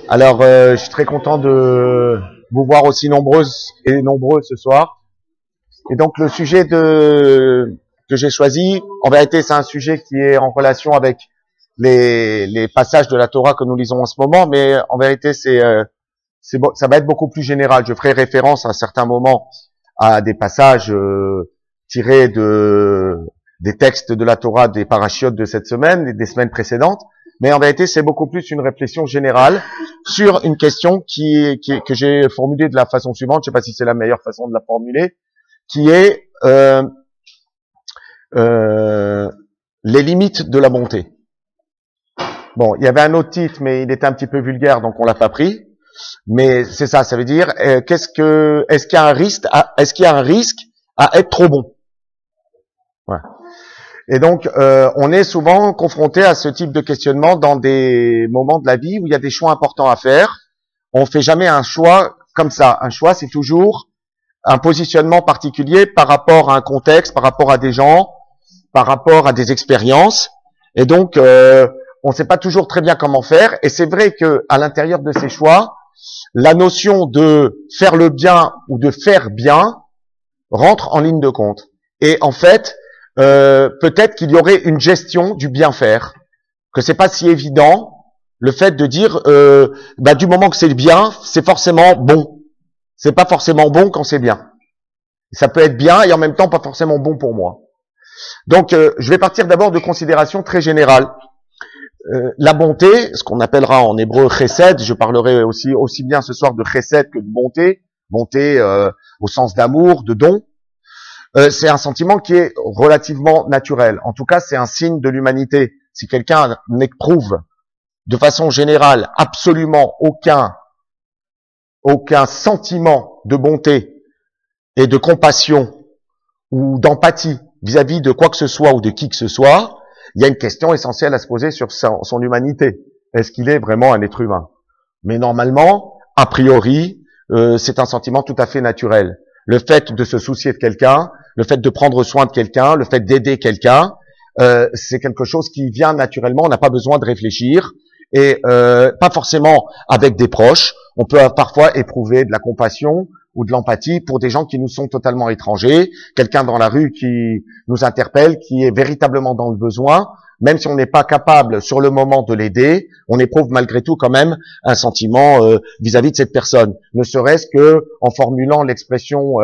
Alors, je suis très content de vous voir aussi nombreuses et nombreux ce soir. Et donc, le sujet que j'ai choisi, en vérité, c'est un sujet qui est en relation avec les passages de la Torah que nous lisons en ce moment, mais en vérité, ça va être beaucoup plus général. Je ferai référence à certains moments à des passages tirés des textes de la Torah des parachiotes de cette semaine et des semaines précédentes. Mais en vérité, c'est beaucoup plus une réflexion générale sur une question que j'ai formulée de la façon suivante. Je ne sais pas si c'est la meilleure façon de la formuler, qui est les limites de la bonté. Bon, il y avait un autre titre, mais il était un petit peu vulgaire, donc on l'a pas pris. Mais c'est ça, ça veut dire est-ce qu'il y a un risque à être trop bon? Voilà. Et donc, on est souvent confronté à ce type de questionnement dans des moments de la vie où il y a des choix importants à faire. On fait jamais un choix comme ça. Un choix, c'est toujours un positionnement particulier par rapport à un contexte, par rapport à des gens, par rapport à des expériences. Et donc, on ne sait pas toujours très bien comment faire. Et c'est vrai que à l'intérieur de ces choix, la notion de faire le bien ou de faire bien rentre en ligne de compte. Et en fait, peut-être qu'il y aurait une gestion du bien faire, que c'est pas si évident le fait de dire du moment que c'est bien, c'est forcément bon. C'est pas forcément bon quand c'est bien. Ça peut être bien et en même temps pas forcément bon pour moi. Donc je vais partir d'abord de considérations très générales. La bonté, ce qu'on appellera en hébreu chesed, je parlerai aussi bien ce soir de chesed que de bonté, bonté au sens d'amour, de don. C'est un sentiment qui est relativement naturel. En tout cas, c'est un signe de l'humanité. Si quelqu'un n'éprouve de façon générale absolument aucun sentiment de bonté et de compassion ou d'empathie vis-à-vis de quoi que ce soit ou de qui que ce soit, il y a une question essentielle à se poser sur son humanité. Est-ce qu'il est vraiment un être humain? Mais normalement, a priori, c'est un sentiment tout à fait naturel. Le fait de se soucier de quelqu'un, le fait de prendre soin de quelqu'un, le fait d'aider quelqu'un, c'est quelque chose qui vient naturellement, on n'a pas besoin de réfléchir, et pas forcément avec des proches. On peut parfois éprouver de la compassion ou de l'empathie pour des gens qui nous sont totalement étrangers, quelqu'un dans la rue qui nous interpelle, qui est véritablement dans le besoin, même si on n'est pas capable sur le moment de l'aider, on éprouve malgré tout quand même un sentiment vis-à-vis de cette personne, ne serait-ce que en formulant l'expression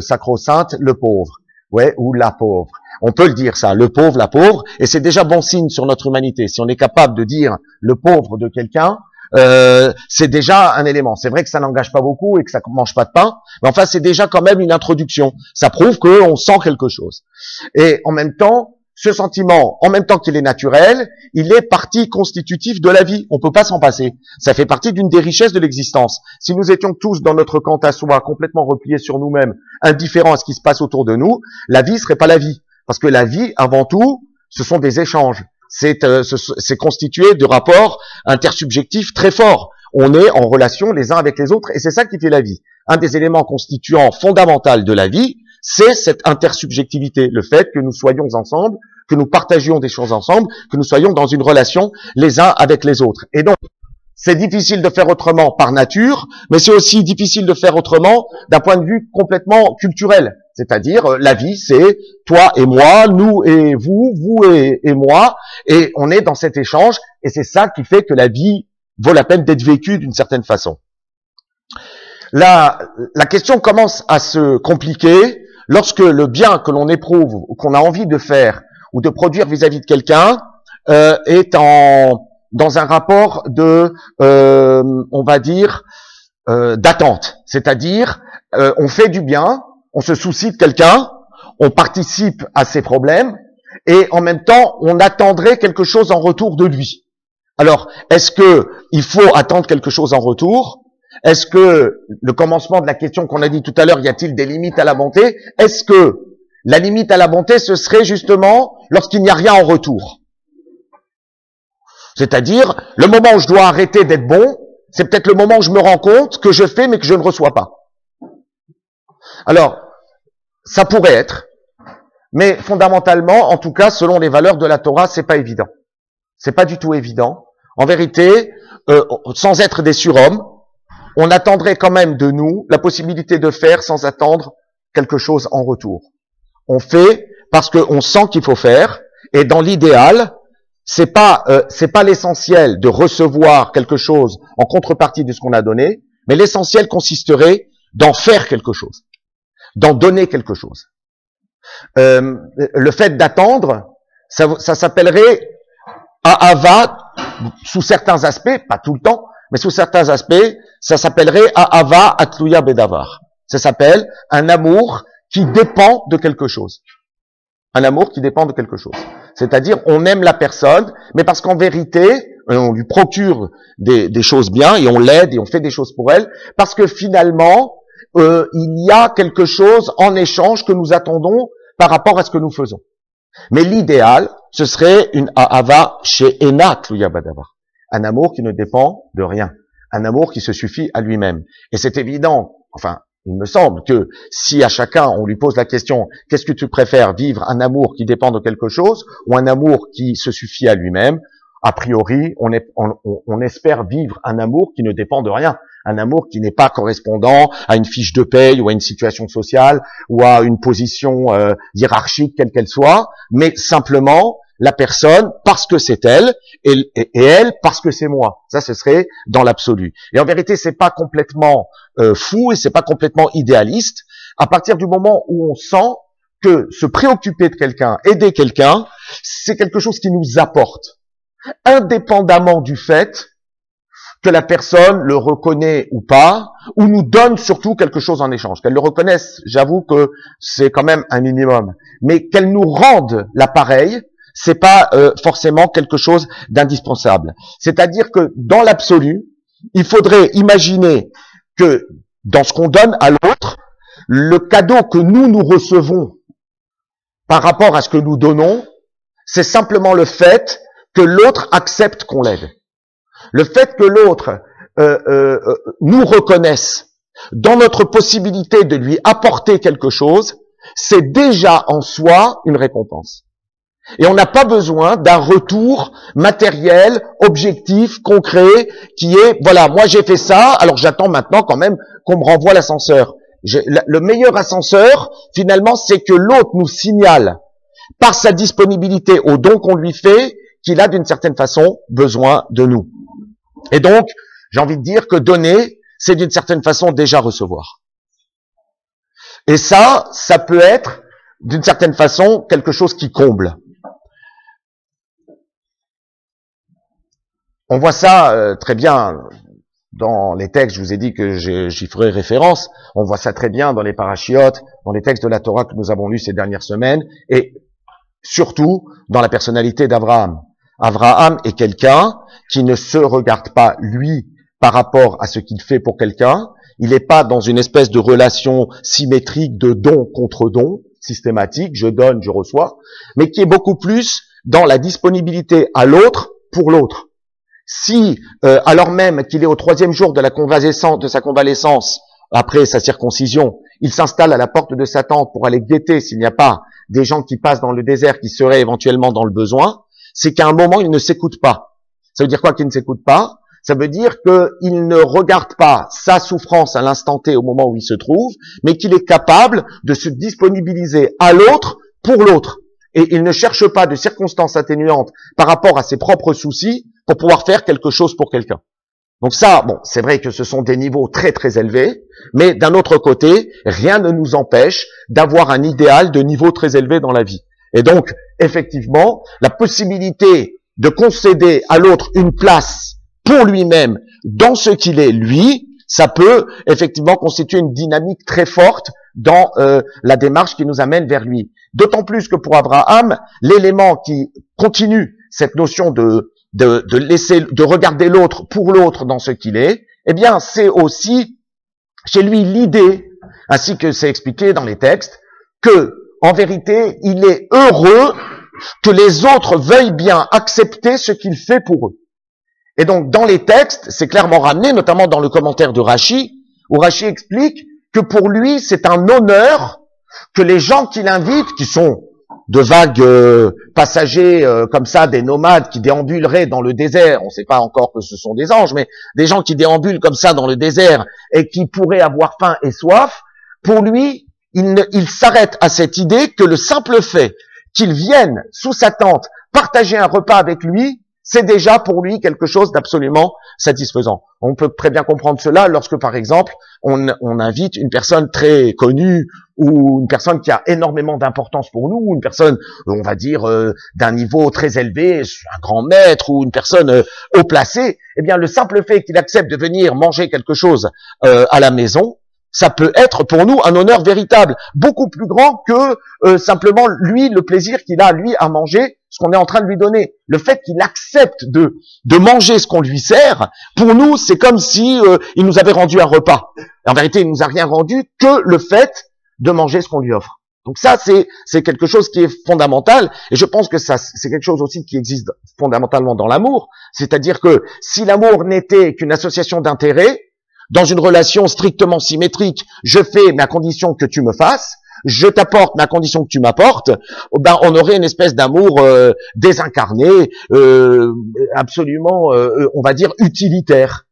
sacro-sainte, le pauvre, ouais, ou la pauvre. On peut le dire ça, le pauvre, la pauvre, et c'est déjà bon signe sur notre humanité. Si on est capable de dire le pauvre de quelqu'un, c'est déjà un élément. C'est vrai que ça n'engage pas beaucoup et que ça mange pas de pain, mais enfin c'est déjà quand même une introduction. Ça prouve qu'on sent quelque chose. Et en même temps, ce sentiment, en même temps qu'il est naturel, il est partie constitutive de la vie. On peut pas s'en passer. Ça fait partie d'une des richesses de l'existence. Si nous étions tous dans notre camp à soi, complètement repliés sur nous-mêmes, indifférents à ce qui se passe autour de nous, la vie serait pas la vie. Parce que la vie, avant tout, ce sont des échanges. C'est constitué de rapports intersubjectifs très forts. On est en relation les uns avec les autres et c'est ça qui fait la vie. Un des éléments constituants fondamental de la vie, c'est cette intersubjectivité, le fait que nous soyons ensemble, que nous partagions des choses ensemble, que nous soyons dans une relation les uns avec les autres. Et donc, c'est difficile de faire autrement par nature, mais c'est aussi difficile de faire autrement d'un point de vue complètement culturel. C'est-à-dire, la vie, c'est toi et moi, nous et vous, vous et moi, et on est dans cet échange, et c'est ça qui fait que la vie vaut la peine d'être vécue d'une certaine façon. La question commence à se compliquer lorsque le bien que l'on éprouve, ou qu'on a envie de faire, ou de produire vis-à-vis de quelqu'un, est dans un rapport de, on va dire, d'attente. C'est-à-dire, on fait du bien, on se soucie de quelqu'un, on participe à ses problèmes, et en même temps, on attendrait quelque chose en retour de lui. Alors, est-ce que il faut attendre quelque chose en retour? Est-ce que le commencement de la question qu'on a dit tout à l'heure, y a-t-il des limites à la bonté? Est-ce que la limite à la bonté, ce serait justement lorsqu'il n'y a rien en retour? C'est-à-dire, le moment où je dois arrêter d'être bon, c'est peut-être le moment où je me rends compte que je fais mais que je ne reçois pas. Alors, ça pourrait être, mais fondamentalement, en tout cas, selon les valeurs de la Torah, c'est pas évident. C'est pas du tout évident. En vérité, sans être des surhommes, on attendrait quand même de nous la possibilité de faire sans attendre quelque chose en retour. On fait parce qu'on sent qu'il faut faire, et dans l'idéal, c'est pas l'essentiel de recevoir quelque chose en contrepartie de ce qu'on a donné, mais l'essentiel consisterait d'en faire quelque chose, d'en donner quelque chose. Le fait d'attendre, ça s'appellerait Ahava, sous certains aspects, pas tout le temps, mais sous certains aspects, ça s'appellerait Ahava Atluya Bedavar. Ça s'appelle un amour qui dépend de quelque chose. Un amour qui dépend de quelque chose. C'est-à-dire, on aime la personne, mais parce qu'en vérité, on lui procure des choses bien, et on l'aide, et on fait des choses pour elle, parce que finalement, il y a quelque chose en échange que nous attendons par rapport à ce que nous faisons. Mais l'idéal, ce serait une ahava chez Enat Luyabadavar. Un amour qui ne dépend de rien. Un amour qui se suffit à lui-même. Et c'est évident, enfin, il me semble que si à chacun on lui pose la question, qu'est-ce que tu préfères, vivre un amour qui dépend de quelque chose ou un amour qui se suffit à lui-même, a priori, on espère vivre un amour qui ne dépend de rien. Un amour qui n'est pas correspondant à une fiche de paye ou à une situation sociale ou à une position hiérarchique quelle qu'elle soit, mais simplement la personne parce que c'est elle et elle parce que c'est moi. Ça, ce serait dans l'absolu. Et en vérité, c'est pas complètement fou et c'est pas complètement idéaliste. À partir du moment où on sent que se préoccuper de quelqu'un, aider quelqu'un, c'est quelque chose qui nous apporte, indépendamment du fait que la personne le reconnaît ou pas, ou nous donne surtout quelque chose en échange. Qu'elle le reconnaisse, j'avoue que c'est quand même un minimum. Mais qu'elle nous rende l'appareil, c'est pas forcément quelque chose d'indispensable. C'est-à-dire que dans l'absolu, il faudrait imaginer que dans ce qu'on donne à l'autre, le cadeau que nous recevons par rapport à ce que nous donnons, c'est simplement le fait que l'autre accepte qu'on l'aide. Le fait que l'autre nous reconnaisse dans notre possibilité de lui apporter quelque chose, c'est déjà en soi une récompense. Et on n'a pas besoin d'un retour matériel, objectif, concret, qui est, voilà, moi j'ai fait ça, alors j'attends maintenant quand même qu'on me renvoie l'ascenseur. Le meilleur ascenseur, finalement, c'est que l'autre nous signale, par sa disponibilité au don qu'on lui fait, qu'il a d'une certaine façon besoin de nous. Et donc, j'ai envie de dire que donner, c'est d'une certaine façon déjà recevoir. Et ça peut être d'une certaine façon quelque chose qui comble. On voit ça très bien dans les textes, je vous ai dit que j'y ferai référence, on voit ça très bien dans les parachiotes, dans les textes de la Torah que nous avons lus ces dernières semaines, et surtout dans la personnalité d'Abraham. Abraham est quelqu'un qui ne se regarde pas, lui, par rapport à ce qu'il fait pour quelqu'un. Il n'est pas dans une espèce de relation symétrique de don contre don, systématique, je donne, je reçois, mais qui est beaucoup plus dans la disponibilité à l'autre pour l'autre. Si, alors même qu'il est au 3e jour de sa convalescence, après sa circoncision, il s'installe à la porte de sa tente pour aller guetter s'il n'y a pas des gens qui passent dans le désert qui seraient éventuellement dans le besoin, c'est qu'à un moment, il ne s'écoute pas. Ça veut dire quoi qu'il ne s'écoute pas? Ça veut dire qu'il ne regarde pas sa souffrance à l'instant T au moment où il se trouve, mais qu'il est capable de se disponibiliser à l'autre pour l'autre. Et il ne cherche pas de circonstances atténuantes par rapport à ses propres soucis pour pouvoir faire quelque chose pour quelqu'un. Donc ça, bon, c'est vrai que ce sont des niveaux très très élevés, mais d'un autre côté, rien ne nous empêche d'avoir un idéal de niveau très élevé dans la vie. Et donc, effectivement, la possibilité de concéder à l'autre une place pour lui-même dans ce qu'il est lui, ça peut effectivement constituer une dynamique très forte dans la démarche qui nous amène vers lui. D'autant plus que pour Abraham, l'élément qui continue cette notion de regarder l'autre pour l'autre dans ce qu'il est, eh bien, c'est aussi chez lui l'idée, ainsi que c'est expliqué dans les textes, que en vérité, il est heureux que les autres veuillent bien accepter ce qu'il fait pour eux. Et donc, dans les textes, c'est clairement ramené, notamment dans le commentaire de Rashi, où Rashi explique que pour lui, c'est un honneur que les gens qu'il invite, qui sont de vagues passagers comme ça, des nomades qui déambuleraient dans le désert. On ne sait pas encore que ce sont des anges, mais des gens qui déambulent comme ça dans le désert et qui pourraient avoir faim et soif. Pour lui, il s'arrête à cette idée que le simple fait qu'ils viennent sous sa tente partager un repas avec lui, c'est déjà pour lui quelque chose d'absolument satisfaisant. On peut très bien comprendre cela lorsque, par exemple, on invite une personne très connue ou une personne qui a énormément d'importance pour nous, ou une personne, on va dire, d'un niveau très élevé, un grand maître ou une personne haut placée. Eh bien, le simple fait qu'il accepte de venir manger quelque chose à la maison, ça peut être pour nous un honneur véritable, beaucoup plus grand que simplement lui, le plaisir qu'il a, lui, à manger ce qu'on est en train de lui donner. Le fait qu'il accepte de manger ce qu'on lui sert, pour nous, c'est comme si il nous avait rendu un repas. En vérité, il nous a rien rendu que le fait de manger ce qu'on lui offre. Donc ça, c'est quelque chose qui est fondamental, et je pense que ça, c'est quelque chose aussi qui existe fondamentalement dans l'amour. C'est-à-dire que si l'amour n'était qu'une association d'intérêts, dans une relation strictement symétrique, je fais mais à condition que tu me fasses, je t'apporte mais à condition que tu m'apportes, ben on aurait une espèce d'amour désincarné, absolument, on va dire utilitaire.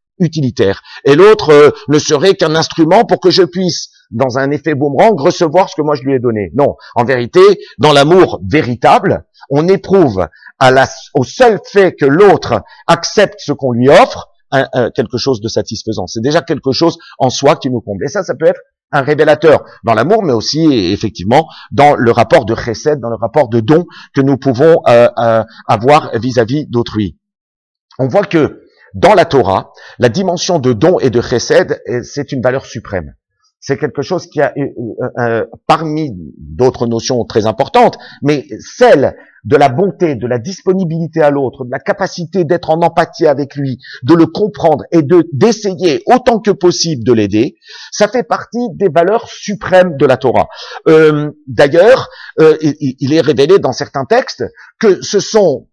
Et l'autre ne serait qu'un instrument pour que je puisse, dans un effet boomerang, recevoir ce que moi je lui ai donné. Non, en vérité, dans l'amour véritable, on éprouve au seul fait que l'autre accepte ce qu'on lui offre, quelque chose de satisfaisant. C'est déjà quelque chose en soi qui nous comble. Et ça peut être un révélateur dans l'amour, mais aussi, effectivement, dans le rapport de chesed, dans le rapport de don que nous pouvons avoir vis-à-vis d'autrui. On voit que dans la Torah, la dimension de don et de chesed, c'est une valeur suprême. C'est quelque chose qui a, parmi d'autres notions très importantes, mais celle de la bonté, de la disponibilité à l'autre, de la capacité d'être en empathie avec lui, de le comprendre et d'essayer autant que possible de l'aider, ça fait partie des valeurs suprêmes de la Torah. D'ailleurs, il est révélé dans certains textes que ce sont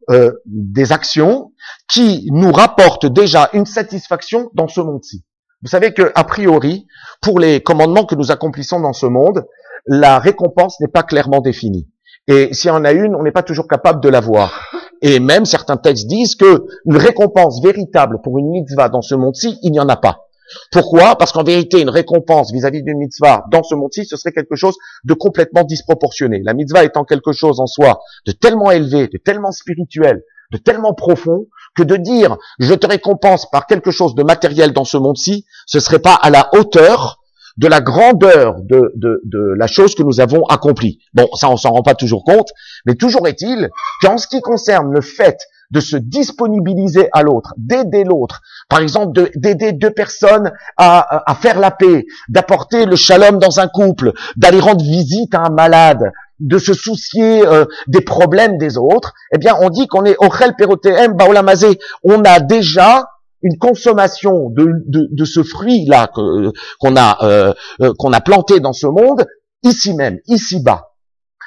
des actions qui nous rapportent déjà une satisfaction dans ce monde-ci. Vous savez que, a priori, pour les commandements que nous accomplissons dans ce monde, la récompense n'est pas clairement définie. Et s'il y en a une, on n'est pas toujours capable de la voir. Et même certains textes disent que une récompense véritable pour une mitzvah dans ce monde-ci, il n'y en a pas. Pourquoi? Parce qu'en vérité, une récompense vis-à-vis d'une mitzvah dans ce monde-ci, ce serait quelque chose de complètement disproportionné. La mitzvah étant quelque chose en soi de tellement élevé, de tellement spirituel, de tellement profond, que de dire « je te récompense par quelque chose de matériel dans ce monde-ci », ce serait pas à la hauteur de la grandeur de la chose que nous avons accomplie. Bon, ça on s'en rend pas toujours compte, mais toujours est-il qu'en ce qui concerne le fait de se disponibiliser à l'autre, d'aider l'autre, par exemple d'aider deux personnes à faire la paix, d'apporter le shalom dans un couple, d'aller rendre visite à un malade, de se soucier des problèmes des autres, eh bien on dit qu'on est ochel perotehem baolamazé, on a déjà une consommation de ce fruit-là qu'on a planté dans ce monde, ici même, ici-bas.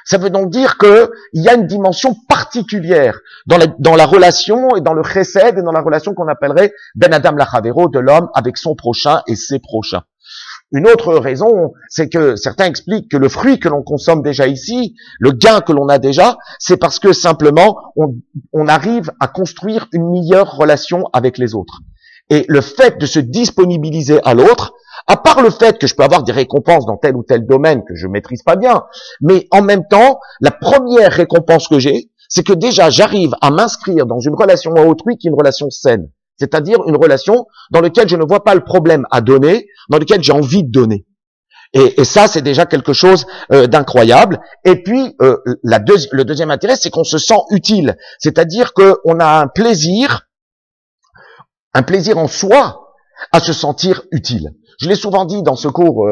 Ça veut donc dire que il y a une dimension particulière dans la relation et dans le chesed et dans la relation qu'on appellerait ben adam lachavero, de l'homme avec son prochain et ses prochains. Une autre raison, c'est que certains expliquent que le fruit que l'on consomme déjà ici, le gain que l'on a déjà, c'est parce que simplement on arrive à construire une meilleure relation avec les autres. Et le fait de se disponibiliser à l'autre, à part le fait que je peux avoir des récompenses dans tel ou tel domaine que je maîtrise pas bien, mais en même temps, la première récompense que j'ai, c'est que déjà j'arrive à m'inscrire dans une relation à autrui qui est une relation saine. C'est-à-dire une relation dans laquelle je ne vois pas le problème à donner, dans laquelle j'ai envie de donner. Et ça, c'est déjà quelque chose d'incroyable. Et puis, le deuxième intérêt, c'est qu'on se sent utile. C'est-à-dire qu'on a un plaisir en soi à se sentir utile. Je l'ai souvent dit dans ce cours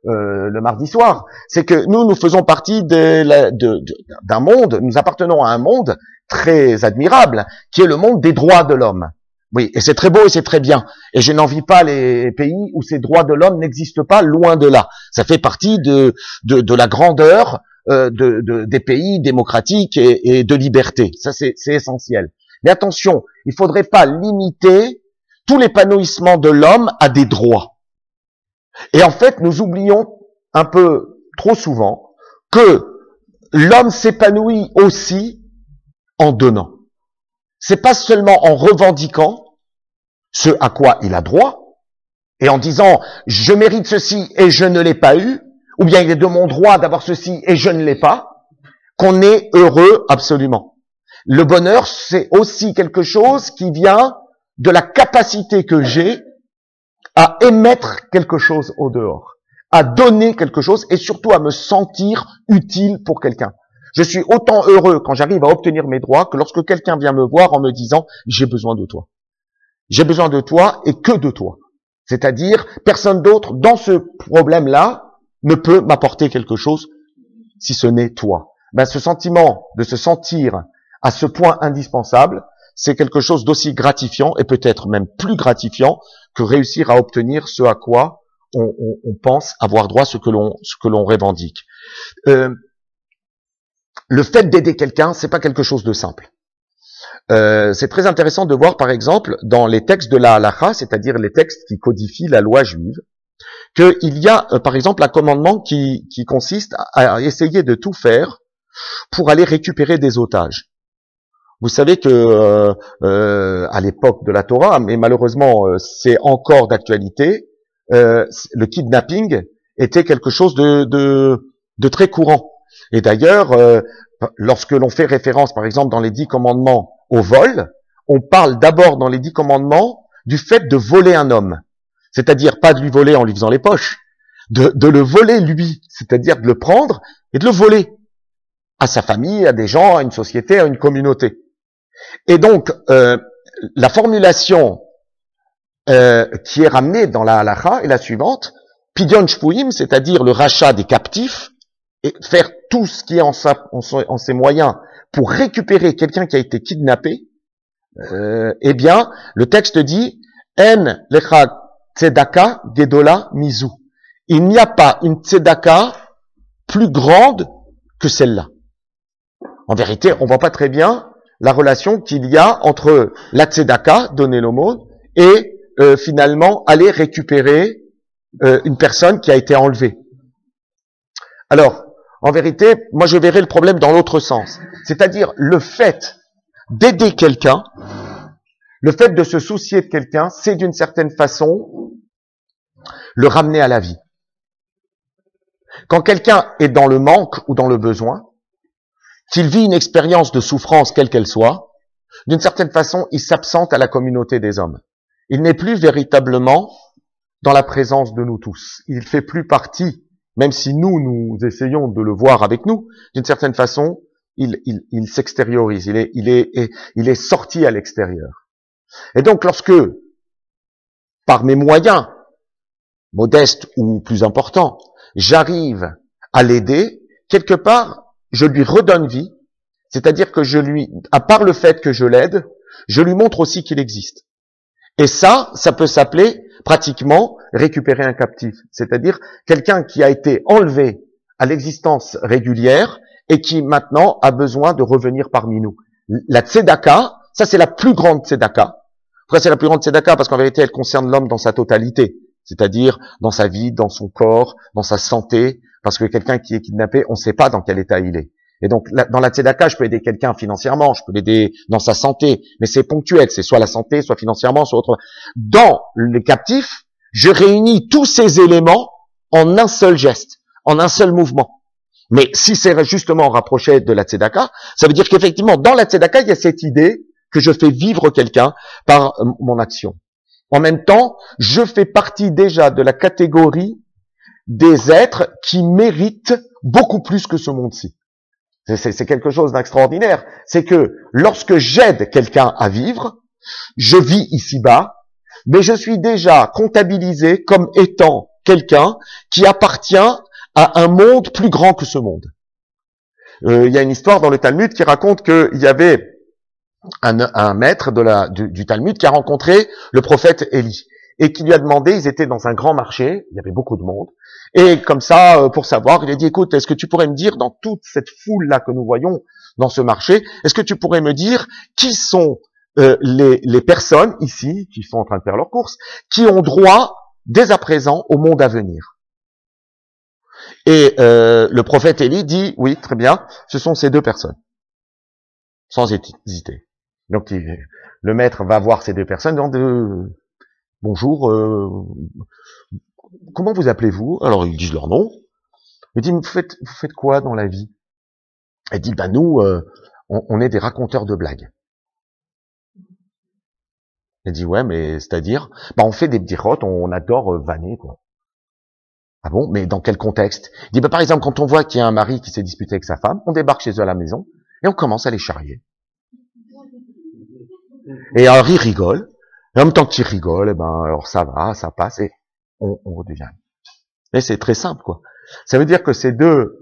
le mardi soir, c'est que nous faisons partie d'un monde, nous appartenons à un monde très admirable, qui est le monde des droits de l'homme. Oui, et c'est très beau et c'est très bien. Et je n'envie pas les pays où ces droits de l'homme n'existent pas, loin de là. Ça fait partie de la grandeur des pays démocratiques et de liberté. Ça, c'est essentiel. Mais attention, il faudrait pas limiter tout l'épanouissement de l'homme à des droits. Et en fait, nous oublions un peu trop souvent que l'homme s'épanouit aussi en donnant. C'est pas seulement en revendiquant ce à quoi il a droit, et en disant « je mérite ceci et je ne l'ai pas eu », ou bien il est de mon droit d'avoir ceci et je ne l'ai pas, qu'on est heureux absolument. Le bonheur, c'est aussi quelque chose qui vient de la capacité que j'ai à émettre quelque chose au dehors, à donner quelque chose et surtout à me sentir utile pour quelqu'un. Je suis autant heureux quand j'arrive à obtenir mes droits que lorsque quelqu'un vient me voir en me disant « j'ai besoin de toi ». J'ai besoin de toi et que de toi. C'est-à-dire, personne d'autre dans ce problème-là ne peut m'apporter quelque chose si ce n'est toi. Ben, ce sentiment de se sentir à ce point indispensable, c'est quelque chose d'aussi gratifiant et peut-être même plus gratifiant que réussir à obtenir ce à quoi on pense avoir droit, ce que l'on revendique. Le fait d'aider quelqu'un, c'est pas quelque chose de simple. C'est très intéressant de voir, par exemple, dans les textes de la halakha, c'est-à-dire les textes qui codifient la loi juive, qu'il y a, par exemple, un commandement qui consiste à essayer de tout faire pour aller récupérer des otages. Vous savez que à l'époque de la Torah, mais malheureusement c'est encore d'actualité, le kidnapping était quelque chose de très courant. Et d'ailleurs, lorsque l'on fait référence, par exemple, dans les 10 commandements au vol, on parle d'abord dans les 10 commandements du fait de voler un homme. C'est-à-dire pas de lui voler en lui faisant les poches, de le voler lui, c'est-à-dire de le prendre et de le voler à sa famille, à des gens, à une société, à une communauté. Et donc, la formulation qui est ramenée dans la halakha est la suivante, Pidyon Shpuim, c'est-à-dire le rachat des captifs, et faire tout ce qui est en ses moyens pour récupérer quelqu'un qui a été kidnappé, eh bien, le texte dit En lecha tzedaka gedola mizu. Il n'y a pas une tzedaka plus grande que celle-là. En vérité, on voit pas très bien la relation qu'il y a entre la tzedaka, donner l'aumône, et finalement aller récupérer une personne qui a été enlevée. Alors, en vérité, moi je verrais le problème dans l'autre sens. C'est-à-dire le fait d'aider quelqu'un, le fait de se soucier de quelqu'un, c'est d'une certaine façon le ramener à la vie. Quand quelqu'un est dans le manque ou dans le besoin, qu'il vit une expérience de souffrance quelle qu'elle soit, d'une certaine façon, il s'absente à la communauté des hommes. Il n'est plus véritablement dans la présence de nous tous. Il fait plus partie, même si nous essayons de le voir avec nous, d'une certaine façon, il s'extériorise, il est sorti à l'extérieur. Et donc, lorsque, par mes moyens, modestes ou plus importants, j'arrive à l'aider, quelque part, je lui redonne vie, c'est-à-dire que à part le fait que je l'aide, je lui montre aussi qu'il existe. Et ça peut s'appeler pratiquement récupérer un captif, c'est-à-dire quelqu'un qui a été enlevé à l'existence régulière et qui maintenant a besoin de revenir parmi nous. La tzedaka, ça c'est la plus grande tzedaka. Pourquoi c'est la plus grande tzedaka? Parce qu'en vérité, elle concerne l'homme dans sa totalité, c'est-à-dire dans sa vie, dans son corps, dans sa santé, parce que quelqu'un qui est kidnappé, on ne sait pas dans quel état il est. Et donc, dans la tzedaka, je peux aider quelqu'un financièrement, je peux l'aider dans sa santé, mais c'est ponctuel, c'est soit la santé, soit financièrement, soit autre. Dans les captifs, je réunis tous ces éléments en un seul geste, en un seul mouvement. Mais si c'est justement rapproché de la tzedaka, ça veut dire qu'effectivement, dans la tzedaka, il y a cette idée que je fais vivre quelqu'un par mon action. En même temps, je fais partie déjà de la catégorie des êtres qui méritent beaucoup plus que ce monde-ci. C'est quelque chose d'extraordinaire. C'est que lorsque j'aide quelqu'un à vivre, je vis ici-bas, mais je suis déjà comptabilisé comme étant quelqu'un qui appartient à un monde plus grand que ce monde. Il y a une histoire dans le Talmud qui raconte qu'il y avait un maître du Talmud qui a rencontré le prophète Élie et qui lui a demandé, ils étaient dans un grand marché, il y avait beaucoup de monde, et comme ça, pour savoir, il a dit, écoute, est-ce que tu pourrais me dire, dans toute cette foule-là que nous voyons dans ce marché, est-ce que tu pourrais me dire qui sont les personnes ici, qui sont en train de faire leurs courses, qui ont droit, dès à présent, au monde à venir? Et le prophète Élie dit, oui, très bien, ce sont ces deux personnes, sans hésiter. Donc le maître va voir ces deux personnes, bonjour, comment vous appelez-vous? Alors ils disent leur nom. Il dit, vous faites quoi dans la vie? Elle dit, nous, on est des raconteurs de blagues. Elle dit, ouais, mais c'est-à-dire, on fait des bdichot, on adore vanner, quoi. Ah bon, mais dans quel contexte? Il dit, par exemple, quand on voit qu'il y a un mari qui s'est disputé avec sa femme, on débarque chez eux à la maison et on commence à les charrier. Et alors il rigole, et en même temps qu'il rigole, alors ça va, ça passe, et on redevient. Et c'est très simple, quoi. Ça veut dire que ces deux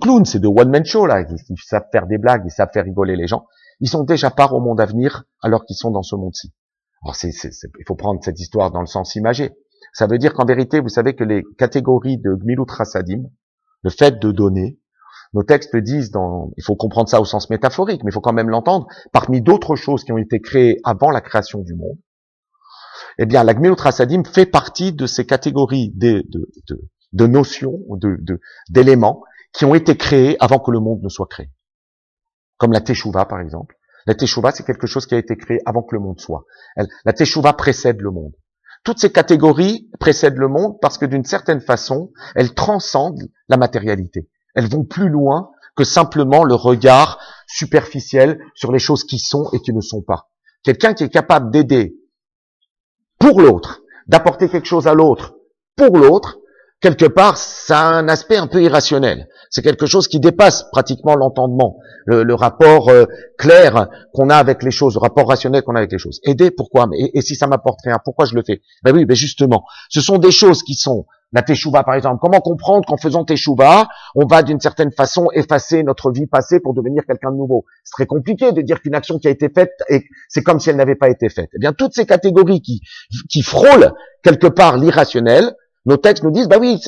clowns, ces deux one-man show là, qui savent faire des blagues, ils savent faire rigoler les gens, ils sont déjà part au monde à venir alors qu'ils sont dans ce monde-ci. Alors il faut prendre cette histoire dans le sens imagé. Ça veut dire qu'en vérité, vous savez que les catégories de Gmilut Chasadim, le fait de donner, nos textes disent il faut comprendre ça au sens métaphorique, mais il faut quand même l'entendre, parmi d'autres choses qui ont été créées avant la création du monde, eh bien, la Gmilut Chasadim fait partie de ces catégories de notions, d'éléments qui ont été créés avant que le monde ne soit créé. Comme la Teshuvah, par exemple. La Teshuvah, c'est quelque chose qui a été créé avant que le monde soit. La Teshuvah précède le monde. Toutes ces catégories précèdent le monde parce que d'une certaine façon, elles transcendent la matérialité. Elles vont plus loin que simplement le regard superficiel sur les choses qui sont et qui ne sont pas. Quelqu'un qui est capable d'aider pour l'autre, d'apporter quelque chose à l'autre pour l'autre, quelque part, ça a un aspect un peu irrationnel. C'est quelque chose qui dépasse pratiquement l'entendement, le rapport clair qu'on a avec les choses, le rapport rationnel qu'on a avec les choses. Aider, pourquoi? Et si ça m'apporte rien, pourquoi je le fais? Oui, justement, ce sont des choses qui sont la teshuva, par exemple. Comment comprendre qu'en faisant teshuva, on va d'une certaine façon effacer notre vie passée pour devenir quelqu'un de nouveau? C'est très compliqué de dire qu'une action qui a été faite, c'est comme si elle n'avait pas été faite. Eh bien, toutes ces catégories qui frôlent quelque part l'irrationnel, nos textes nous disent, oui,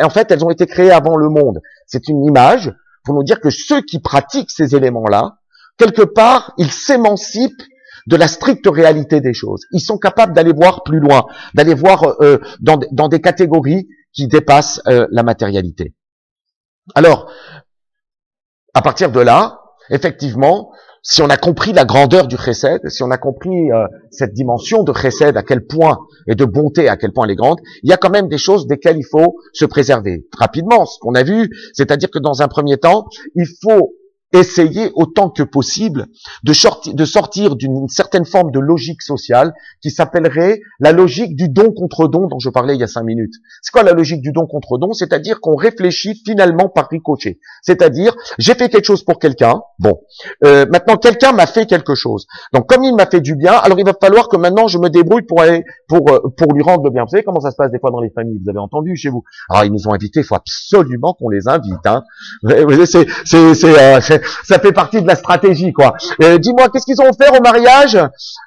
en fait, elles ont été créées avant le monde. C'est une image pour nous dire que ceux qui pratiquent ces éléments-là, quelque part, ils s'émancipent de la stricte réalité des choses. Ils sont capables d'aller voir plus loin, d'aller voir dans des catégories qui dépassent la matérialité. Alors, à partir de là, effectivement, si on a compris la grandeur du chesed, si on a compris cette dimension de chesed, à quel point, et de bonté, à quel point elle est grande, il y a quand même des choses desquelles il faut se préserver. Rapidement, ce qu'on a vu, c'est-à-dire que dans un premier temps, il faut essayer autant que possible de sortir d'une certaine forme de logique sociale qui s'appellerait la logique du don contre don dont je parlais il y a 5 minutes. C'est quoi la logique du don contre don? C'est-à-dire qu'on réfléchit finalement par ricochet. C'est-à-dire, j'ai fait quelque chose pour quelqu'un, maintenant quelqu'un m'a fait quelque chose. Donc comme il m'a fait du bien, alors il va falloir que maintenant je me débrouille pour lui rendre le bien. Vous savez comment ça se passe des fois dans les familles? Vous avez entendu chez vous? Alors ils nous ont invités, il faut absolument qu'on les invite. Hein. Ça fait partie de la stratégie, quoi. Dis-moi, qu'est-ce qu'ils ont offert au mariage?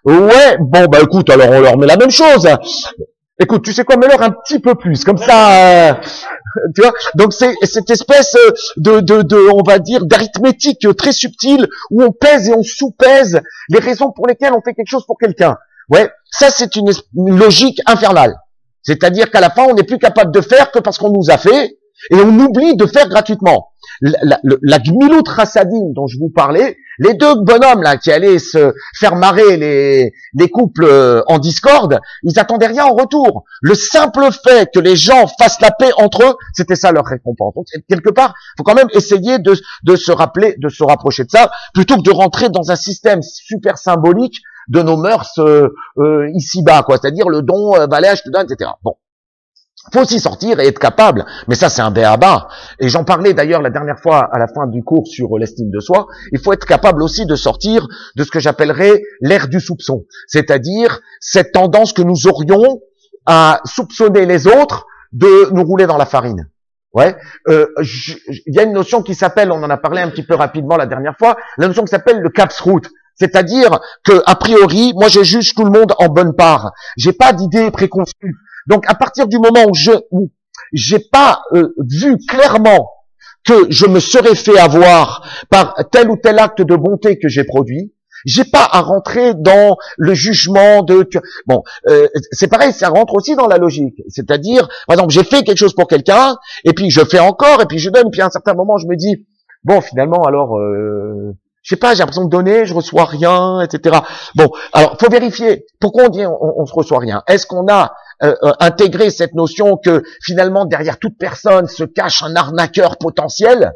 Ouais, écoute, alors on leur met la même chose. Écoute, tu sais quoi, mets-leur un petit peu plus, comme ça, tu vois. Donc c'est cette espèce on va dire, d'arithmétique très subtile où on pèse et on sous-pèse les raisons pour lesquelles on fait quelque chose pour quelqu'un. Ouais, ça c'est une logique infernale. C'est-à-dire qu'à la fin, on n'est plus capable de faire que parce qu'on nous a fait et on oublie de faire gratuitement. La Gmilut Chasadim dont je vous parlais, les deux bonhommes là qui allaient se faire marrer les couples en discorde, ils attendaient rien en retour. Le simple fait que les gens fassent la paix entre eux, c'était ça leur récompense. Donc quelque part, faut quand même essayer de se rappeler, de se rapprocher de ça, plutôt que de rentrer dans un système super symbolique de nos mœurs ici-bas, quoi. C'est-à-dire le don, allez, je te donne, etc. Bon. Faut aussi sortir et être capable, mais ça c'est un b.a.-ba. Et j'en parlais d'ailleurs la dernière fois à la fin du cours sur l'estime de soi. Il faut être capable aussi de sortir de ce que j'appellerais l'ère du soupçon, c'est-à-dire cette tendance que nous aurions à soupçonner les autres de nous rouler dans la farine. Ouais, il y a une notion qui s'appelle, on en a parlé un petit peu rapidement la dernière fois, la notion qui s'appelle le capsroot. C'est-à-dire que, a priori, moi je juge tout le monde en bonne part. J'ai pas d'idée préconçue. Donc, à partir du moment où j'ai pas vu clairement que je me serais fait avoir par tel ou tel acte de bonté que j'ai produit, J'ai pas à rentrer dans le jugement de... Bon, c'est pareil, ça rentre aussi dans la logique. C'est-à-dire, par exemple, j'ai fait quelque chose pour quelqu'un, et puis je fais encore, et puis je donne, et puis à un certain moment, je me dis, bon, finalement, alors, je sais pas, j'ai l'impression de donner, je reçois rien, etc. Bon, alors, faut vérifier. Pourquoi on dit on se reçoit rien? Est-ce qu'on a intégré cette notion que, finalement, derrière toute personne se cache un arnaqueur potentiel?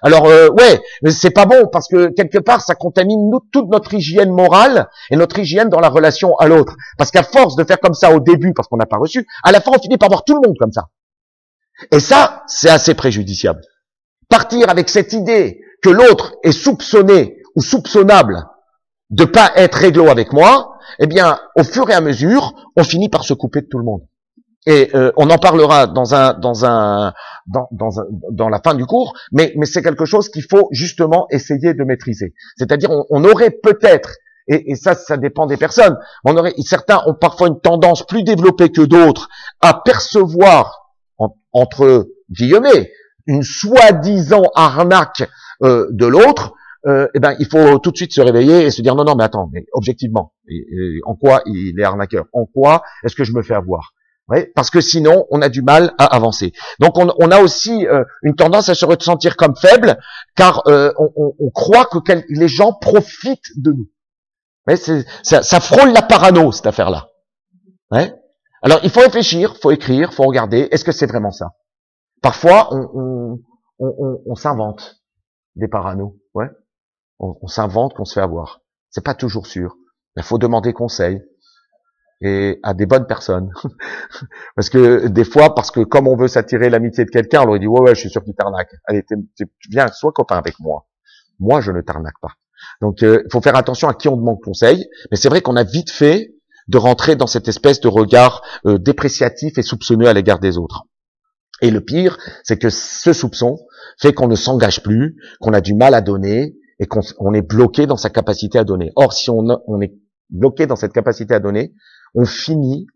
Alors ouais, mais c'est pas bon parce que quelque part ça contamine toute notre hygiène morale et notre hygiène dans la relation à l'autre. Parce qu'à force de faire comme ça au début parce qu'on n'a pas reçu, à la fin on finit par voir tout le monde comme ça. Et ça, c'est assez préjudiciable. Partir avec cette idée que l'autre est soupçonné ou soupçonnable de pas être réglo avec moi, eh bien, au fur et à mesure, on finit par se couper de tout le monde. Et on en parlera dans la fin du cours, mais c'est quelque chose qu'il faut justement essayer de maîtriser. C'est-à-dire, on aurait peut-être, et ça dépend des personnes, certains ont parfois une tendance plus développée que d'autres à percevoir, entre guillemets, une soi-disant arnaque de l'autre. Eh ben, il faut tout de suite se réveiller et se dire non, mais attends, mais objectivement, en quoi il est arnaqueur? En quoi est-ce que je me fais avoir? Ouais, parce que sinon, on a du mal à avancer. Donc, on a aussi une tendance à se ressentir comme faible, car on croit que les gens profitent de nous. Ouais, ça frôle la parano, cette affaire-là. Ouais. Alors, il faut réfléchir, faut écrire, faut regarder. Est-ce que c'est vraiment ça? Parfois, on s'invente des paranos. Ouais. On s'invente qu'on se fait avoir. C'est pas toujours sûr. Il faut demander conseil. Et à des bonnes personnes. Parce que des fois, parce que comme on veut s'attirer l'amitié de quelqu'un, on leur dit ouais, je suis sûr qu'il t'arnaque. Allez, viens, sois copain avec moi. Moi, je ne t'arnaque pas. Donc, il faut faire attention à qui on demande conseil. Mais c'est vrai qu'on a vite fait de rentrer dans cette espèce de regard dépréciatif et soupçonneux à l'égard des autres. Et le pire, c'est que ce soupçon fait qu'on ne s'engage plus, qu'on a du mal à donner et qu'on est bloqué dans sa capacité à donner. Or, si on est bloqué dans cette capacité à donner, on finit,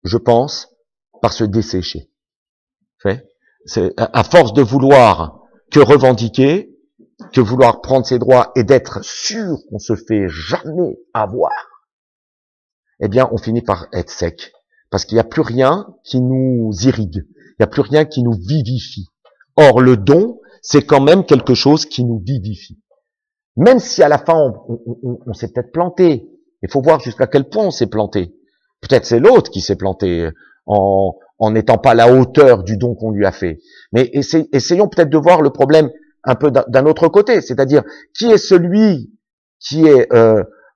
je pense, par se dessécher. C'est à force de vouloir que revendiquer, que vouloir prendre ses droits et d'être sûr qu'on se fait jamais avoir, eh bien, on finit par être sec. Parce qu'il n'y a plus rien qui nous irrigue. Il n'y a plus rien qui nous vivifie. Or, le don, c'est quand même quelque chose qui nous vivifie. Même si à la fin, on s'est peut-être planté. Il faut voir jusqu'à quel point on s'est planté. Peut-être c'est l'autre qui s'est planté en n'étant pas à la hauteur du don qu'on lui a fait. Mais essayons peut-être de voir le problème un peu d'un autre côté. C'est-à-dire, qui est celui qui est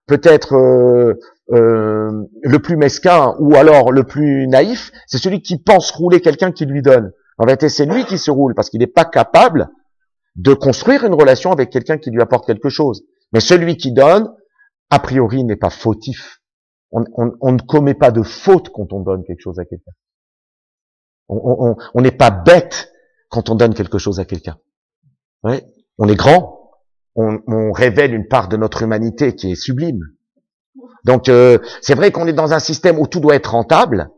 peut-être le plus mesquin ou alors le plus naïf? C'est celui qui pense rouler quelqu'un qui lui donne. En réalité, c'est lui qui se roule parce qu'il n'est pas capable de construire une relation avec quelqu'un qui lui apporte quelque chose. Mais celui qui donne, a priori, n'est pas fautif. On ne commet pas de faute quand on donne quelque chose à quelqu'un. On n'est pas bête quand on donne quelque chose à quelqu'un. Ouais. On est grand. On révèle une part de notre humanité qui est sublime. Donc, c'est vrai qu'on est dans un système où tout doit être rentable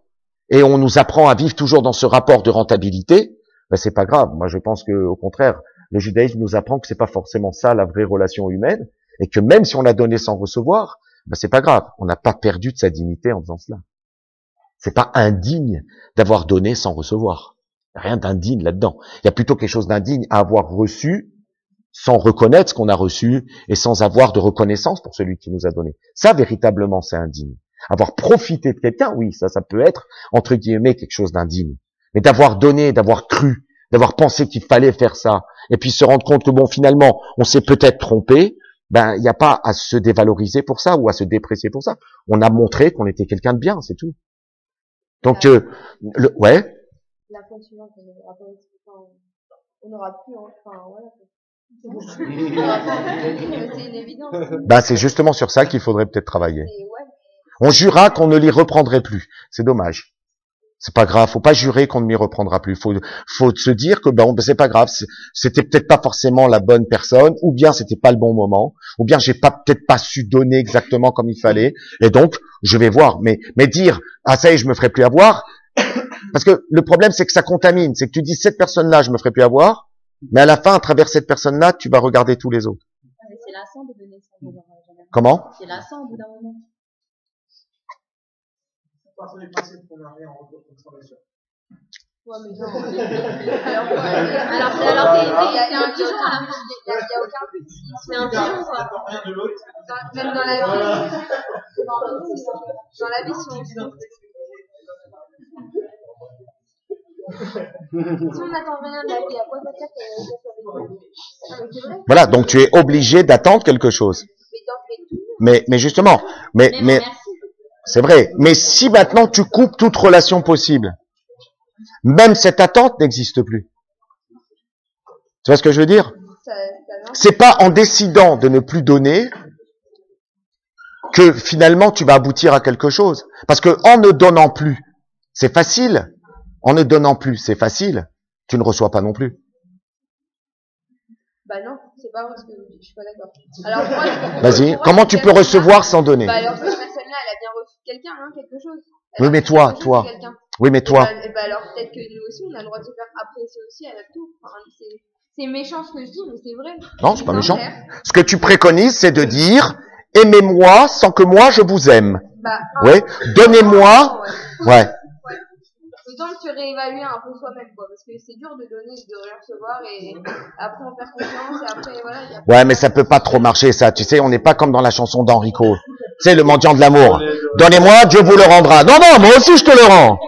et on nous apprend à vivre toujours dans ce rapport de rentabilité. Ben, c'est pas grave. Moi, je pense que, au contraire, le judaïsme nous apprend que c'est pas forcément ça la vraie relation humaine. Et que même si on a donné sans recevoir, ben c'est pas grave, on n'a pas perdu de sa dignité en faisant cela. C'est pas indigne d'avoir donné sans recevoir. Rien d'indigne là-dedans. Il y a plutôt quelque chose d'indigne à avoir reçu sans reconnaître ce qu'on a reçu et sans avoir de reconnaissance pour celui qui nous a donné. Ça, véritablement, c'est indigne. Avoir profité de quelqu'un, oui, ça peut être, entre guillemets, quelque chose d'indigne. Mais d'avoir donné, d'avoir cru, d'avoir pensé qu'il fallait faire ça, et puis se rendre compte que bon, finalement, on s'est peut-être trompé, ben, il n'y a pas à se dévaloriser pour ça ou à se déprécier pour ça. On a montré qu'on était quelqu'un de bien, c'est tout. Donc, ouais. La fois suivante, on aura plus, enfin, voilà. C'est une évidence. Ben, c'est justement sur ça qu'il faudrait peut-être travailler. On jura qu'on ne l'y reprendrait plus. C'est dommage. C'est pas grave, faut pas jurer qu'on ne m'y reprendra plus. Faut se dire que ben c'est pas grave, c'était peut-être pas forcément la bonne personne, ou bien c'était pas le bon moment, ou bien j'ai peut-être pas su donner exactement comme il fallait, et donc je vais voir. Mais dire ah ça y est, je me ferai plus avoir, parce que le problème c'est que ça contamine, c'est que tu dis cette personne-là je me ferai plus avoir, mais à la fin à travers cette personne-là tu vas regarder tous les autres. c'est lassant de donner sans vouloir jamais. Comment? C'est lassant au bout d'un moment. Parce que les principes qu'on n'a rien en retour pour travailler sur. Ouais, mais non. Alors, t'es un pigeon à la fin. Il n'y a aucun but. C'est un pigeon, quoi. Rien de l'autre. Même dans la vie. Dans la vie, si on n'attend rien de la vie, à quoi ça sert qu'elle soit avec nous? C'est vrai. Voilà, donc tu es obligé d'attendre quelque chose. Mais justement, mais c'est vrai. Mais si maintenant tu coupes toute relation possible, même cette attente n'existe plus. Tu vois ce que je veux dire? C'est pas en décidant de ne plus donner que finalement tu vas aboutir à quelque chose. Parce que en ne donnant plus, c'est facile. En ne donnant plus, c'est facile. Tu ne reçois pas non plus. Bah non, c'est pas vrai ce que je suis pas d'accord. Alors moi, vas-y, comment tu peux recevoir sans donner? Bah alors cette personne-là, elle a bien reçu quelqu'un, hein, quelque chose. Oui, mais toi. Oui, mais toi. Et bah alors peut-être que nous aussi, on a le droit de se faire apprécier aussi à notre tour. Enfin, c'est méchant ce que je dis, mais c'est vrai. Non, c'est pas méchant. Ce que tu préconises, c'est de dire aimez-moi sans que moi je vous aime. Bah, oui, donnez-moi. Ouais. Le temps de se réévaluer un peu soi-même, quoi, parce que c'est dur de donner, de rien recevoir, et après on perd confiance, et après voilà. Ouais, mais ça peut pas trop marcher, ça. Tu sais, on n'est pas comme dans la chanson d'Enrico. Tu sais, le mendiant de l'amour. Donnez-moi, Dieu vous le rendra. Non, moi aussi je te le rends.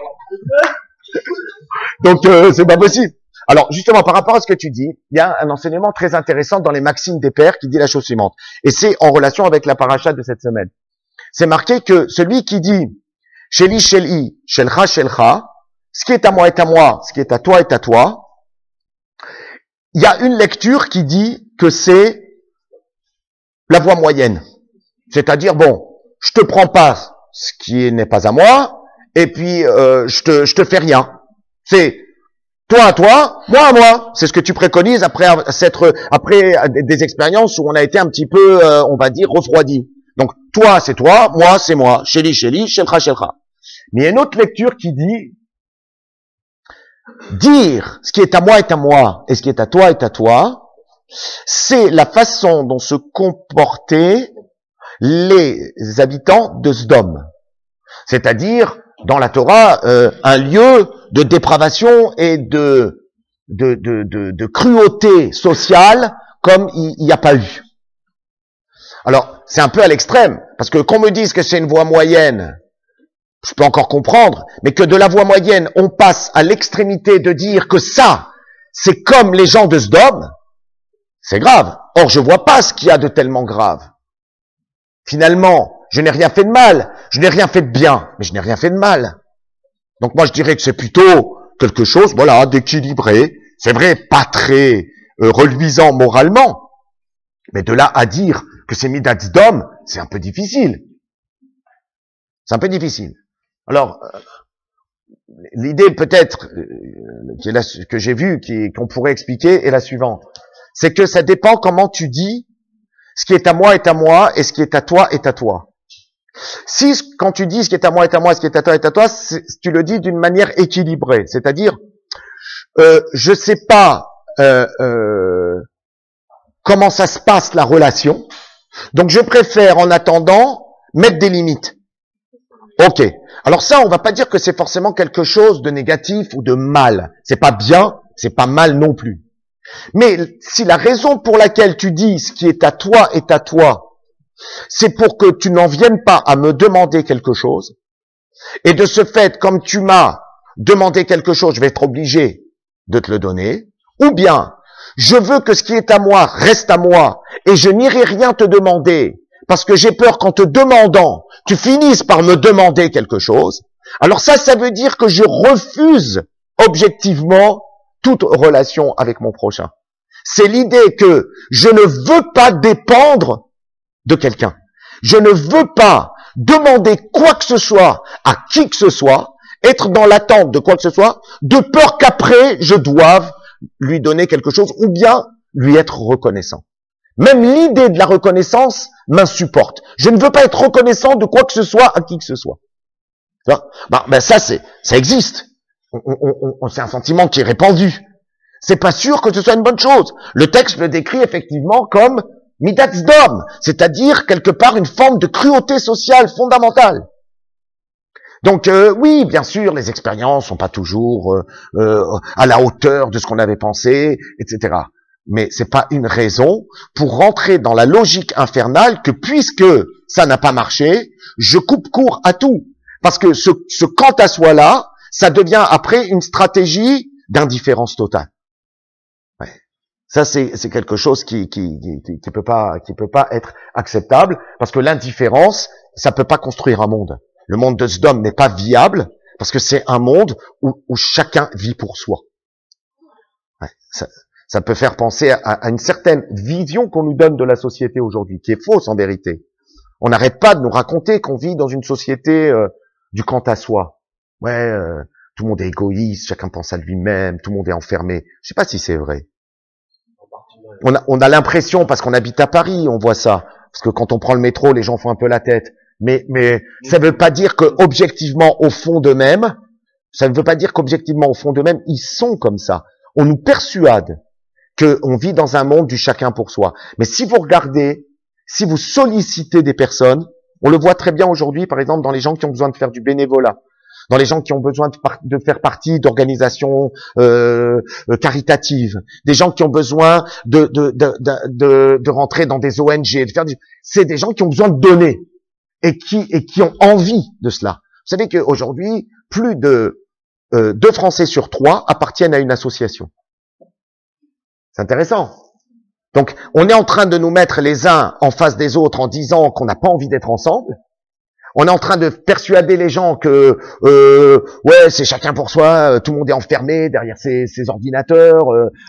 Donc c'est pas possible. Alors justement, par rapport à ce que tu dis, il y a un enseignement très intéressant dans les Maximes des Pères qui dit la chose suivante, et c'est en relation avec la paracha de cette semaine. C'est marqué que celui qui dit Sheli Sheli, Shelcha Shelcha, ce qui est à moi est à moi, ce qui est à toi est à toi. Il y a une lecture qui dit que c'est la voie moyenne. C'est-à-dire, bon, je te prends pas ce qui n'est pas à moi, et puis je te fais rien. C'est toi à toi, moi à moi. C'est ce que tu préconises après des expériences où on a été un petit peu, on va dire, refroidi. Donc, toi c'est toi, moi c'est moi. Sheli Sheli, Shelcha Shelcha. Mais il y a une autre lecture qui dit dire ce qui est à moi est à moi et ce qui est à toi est à toi, c'est la façon dont se comportaient les habitants de Sodome. C'est-à-dire, dans la Torah, un lieu de dépravation et de cruauté sociale comme il n'y a pas eu. Alors, c'est un peu à l'extrême, parce que qu'on me dise que c'est une voie moyenne, je peux encore comprendre, mais que de la voie moyenne, on passe à l'extrémité de dire que ça, c'est comme les gens de Sodome, c'est grave. Or, je vois pas ce qu'il y a de tellement grave. Finalement, je n'ai rien fait de mal, je n'ai rien fait de bien, mais je n'ai rien fait de mal. Donc moi, je dirais que c'est plutôt quelque chose, voilà, d'équilibré. C'est vrai, pas très reluisant moralement, mais de là à dire que c'est Midat Sodome, c'est un peu difficile. C'est un peu difficile. Alors, l'idée peut-être que j'ai vue, qu'on pourrait expliquer, est la suivante. C'est que ça dépend comment tu dis ce qui est à moi et ce qui est à toi est à toi. Si quand tu dis ce qui est à moi est à moi, ce qui est à toi est à toi, tu le dis d'une manière équilibrée. C'est-à-dire, je sais pas comment ça se passe la relation, donc je préfère en attendant mettre des limites. Ok. Alors ça, on va pas dire que c'est forcément quelque chose de négatif ou de mal. C'est pas bien, c'est pas mal non plus. Mais si la raison pour laquelle tu dis ce qui est à toi, c'est pour que tu n'en viennes pas à me demander quelque chose, et de ce fait, comme tu m'as demandé quelque chose, je vais être obligé de te le donner, ou bien, je veux que ce qui est à moi reste à moi, et je n'irai rien te demander, parce que j'ai peur qu'en te demandant, tu finisses par me demander quelque chose. Alors ça veut dire que je refuse objectivement toute relation avec mon prochain. C'est l'idée que je ne veux pas dépendre de quelqu'un. Je ne veux pas demander quoi que ce soit à qui que ce soit, être dans l'attente de quoi que ce soit, de peur qu'après je doive lui donner quelque chose ou bien lui être reconnaissant. Même l'idée de la reconnaissance m'insupporte. Je ne veux pas être reconnaissant de quoi que ce soit à qui que ce soit. Ça existe. C'est un sentiment qui est répandu. C'est pas sûr que ce soit une bonne chose. Le texte le décrit effectivement comme Midat Sdom, c'est-à-dire quelque part une forme de cruauté sociale fondamentale. Donc oui, bien sûr, les expériences sont pas toujours à la hauteur de ce qu'on avait pensé, etc. Mais c'est pas une raison pour rentrer dans la logique infernale que puisque ça n'a pas marché, je coupe court à tout. Parce que ce quant à soi-là, ça devient après une stratégie d'indifférence totale. Ouais. Ça, c'est quelque chose qui peut pas être acceptable, parce que l'indifférence, ça peut pas construire un monde. Le monde de Sodome n'est pas viable, parce que c'est un monde où chacun vit pour soi. Ouais. Ça peut faire penser à une certaine vision qu'on nous donne de la société aujourd'hui, qui est fausse en vérité. On n'arrête pas de nous raconter qu'on vit dans une société du quant à soi. Ouais, tout le monde est égoïste, chacun pense à lui-même, tout le monde est enfermé. Je sais pas si c'est vrai. On a l'impression, parce qu'on habite à Paris, on voit ça. Parce que quand on prend le métro, les gens font un peu la tête. Mais ça ne veut pas dire que objectivement, au fond d'eux-mêmes, ils sont comme ça. On nous persuade qu'on vit dans un monde du chacun pour soi. Mais si vous regardez, si vous sollicitez des personnes, on le voit très bien aujourd'hui, par exemple, dans les gens qui ont besoin de faire du bénévolat, dans les gens qui ont besoin de faire partie d'organisations caritatives, des gens qui ont besoin de rentrer dans des ONG, c'est des gens qui ont besoin de donner et qui ont envie de cela. Vous savez qu'aujourd'hui, plus de 2 Français sur 3 appartiennent à une association. C'est intéressant. Donc, on est en train de nous mettre les uns en face des autres en disant qu'on n'a pas envie d'être ensemble. On est en train de persuader les gens que ouais, c'est chacun pour soi, tout le monde est enfermé derrière ses ordinateurs,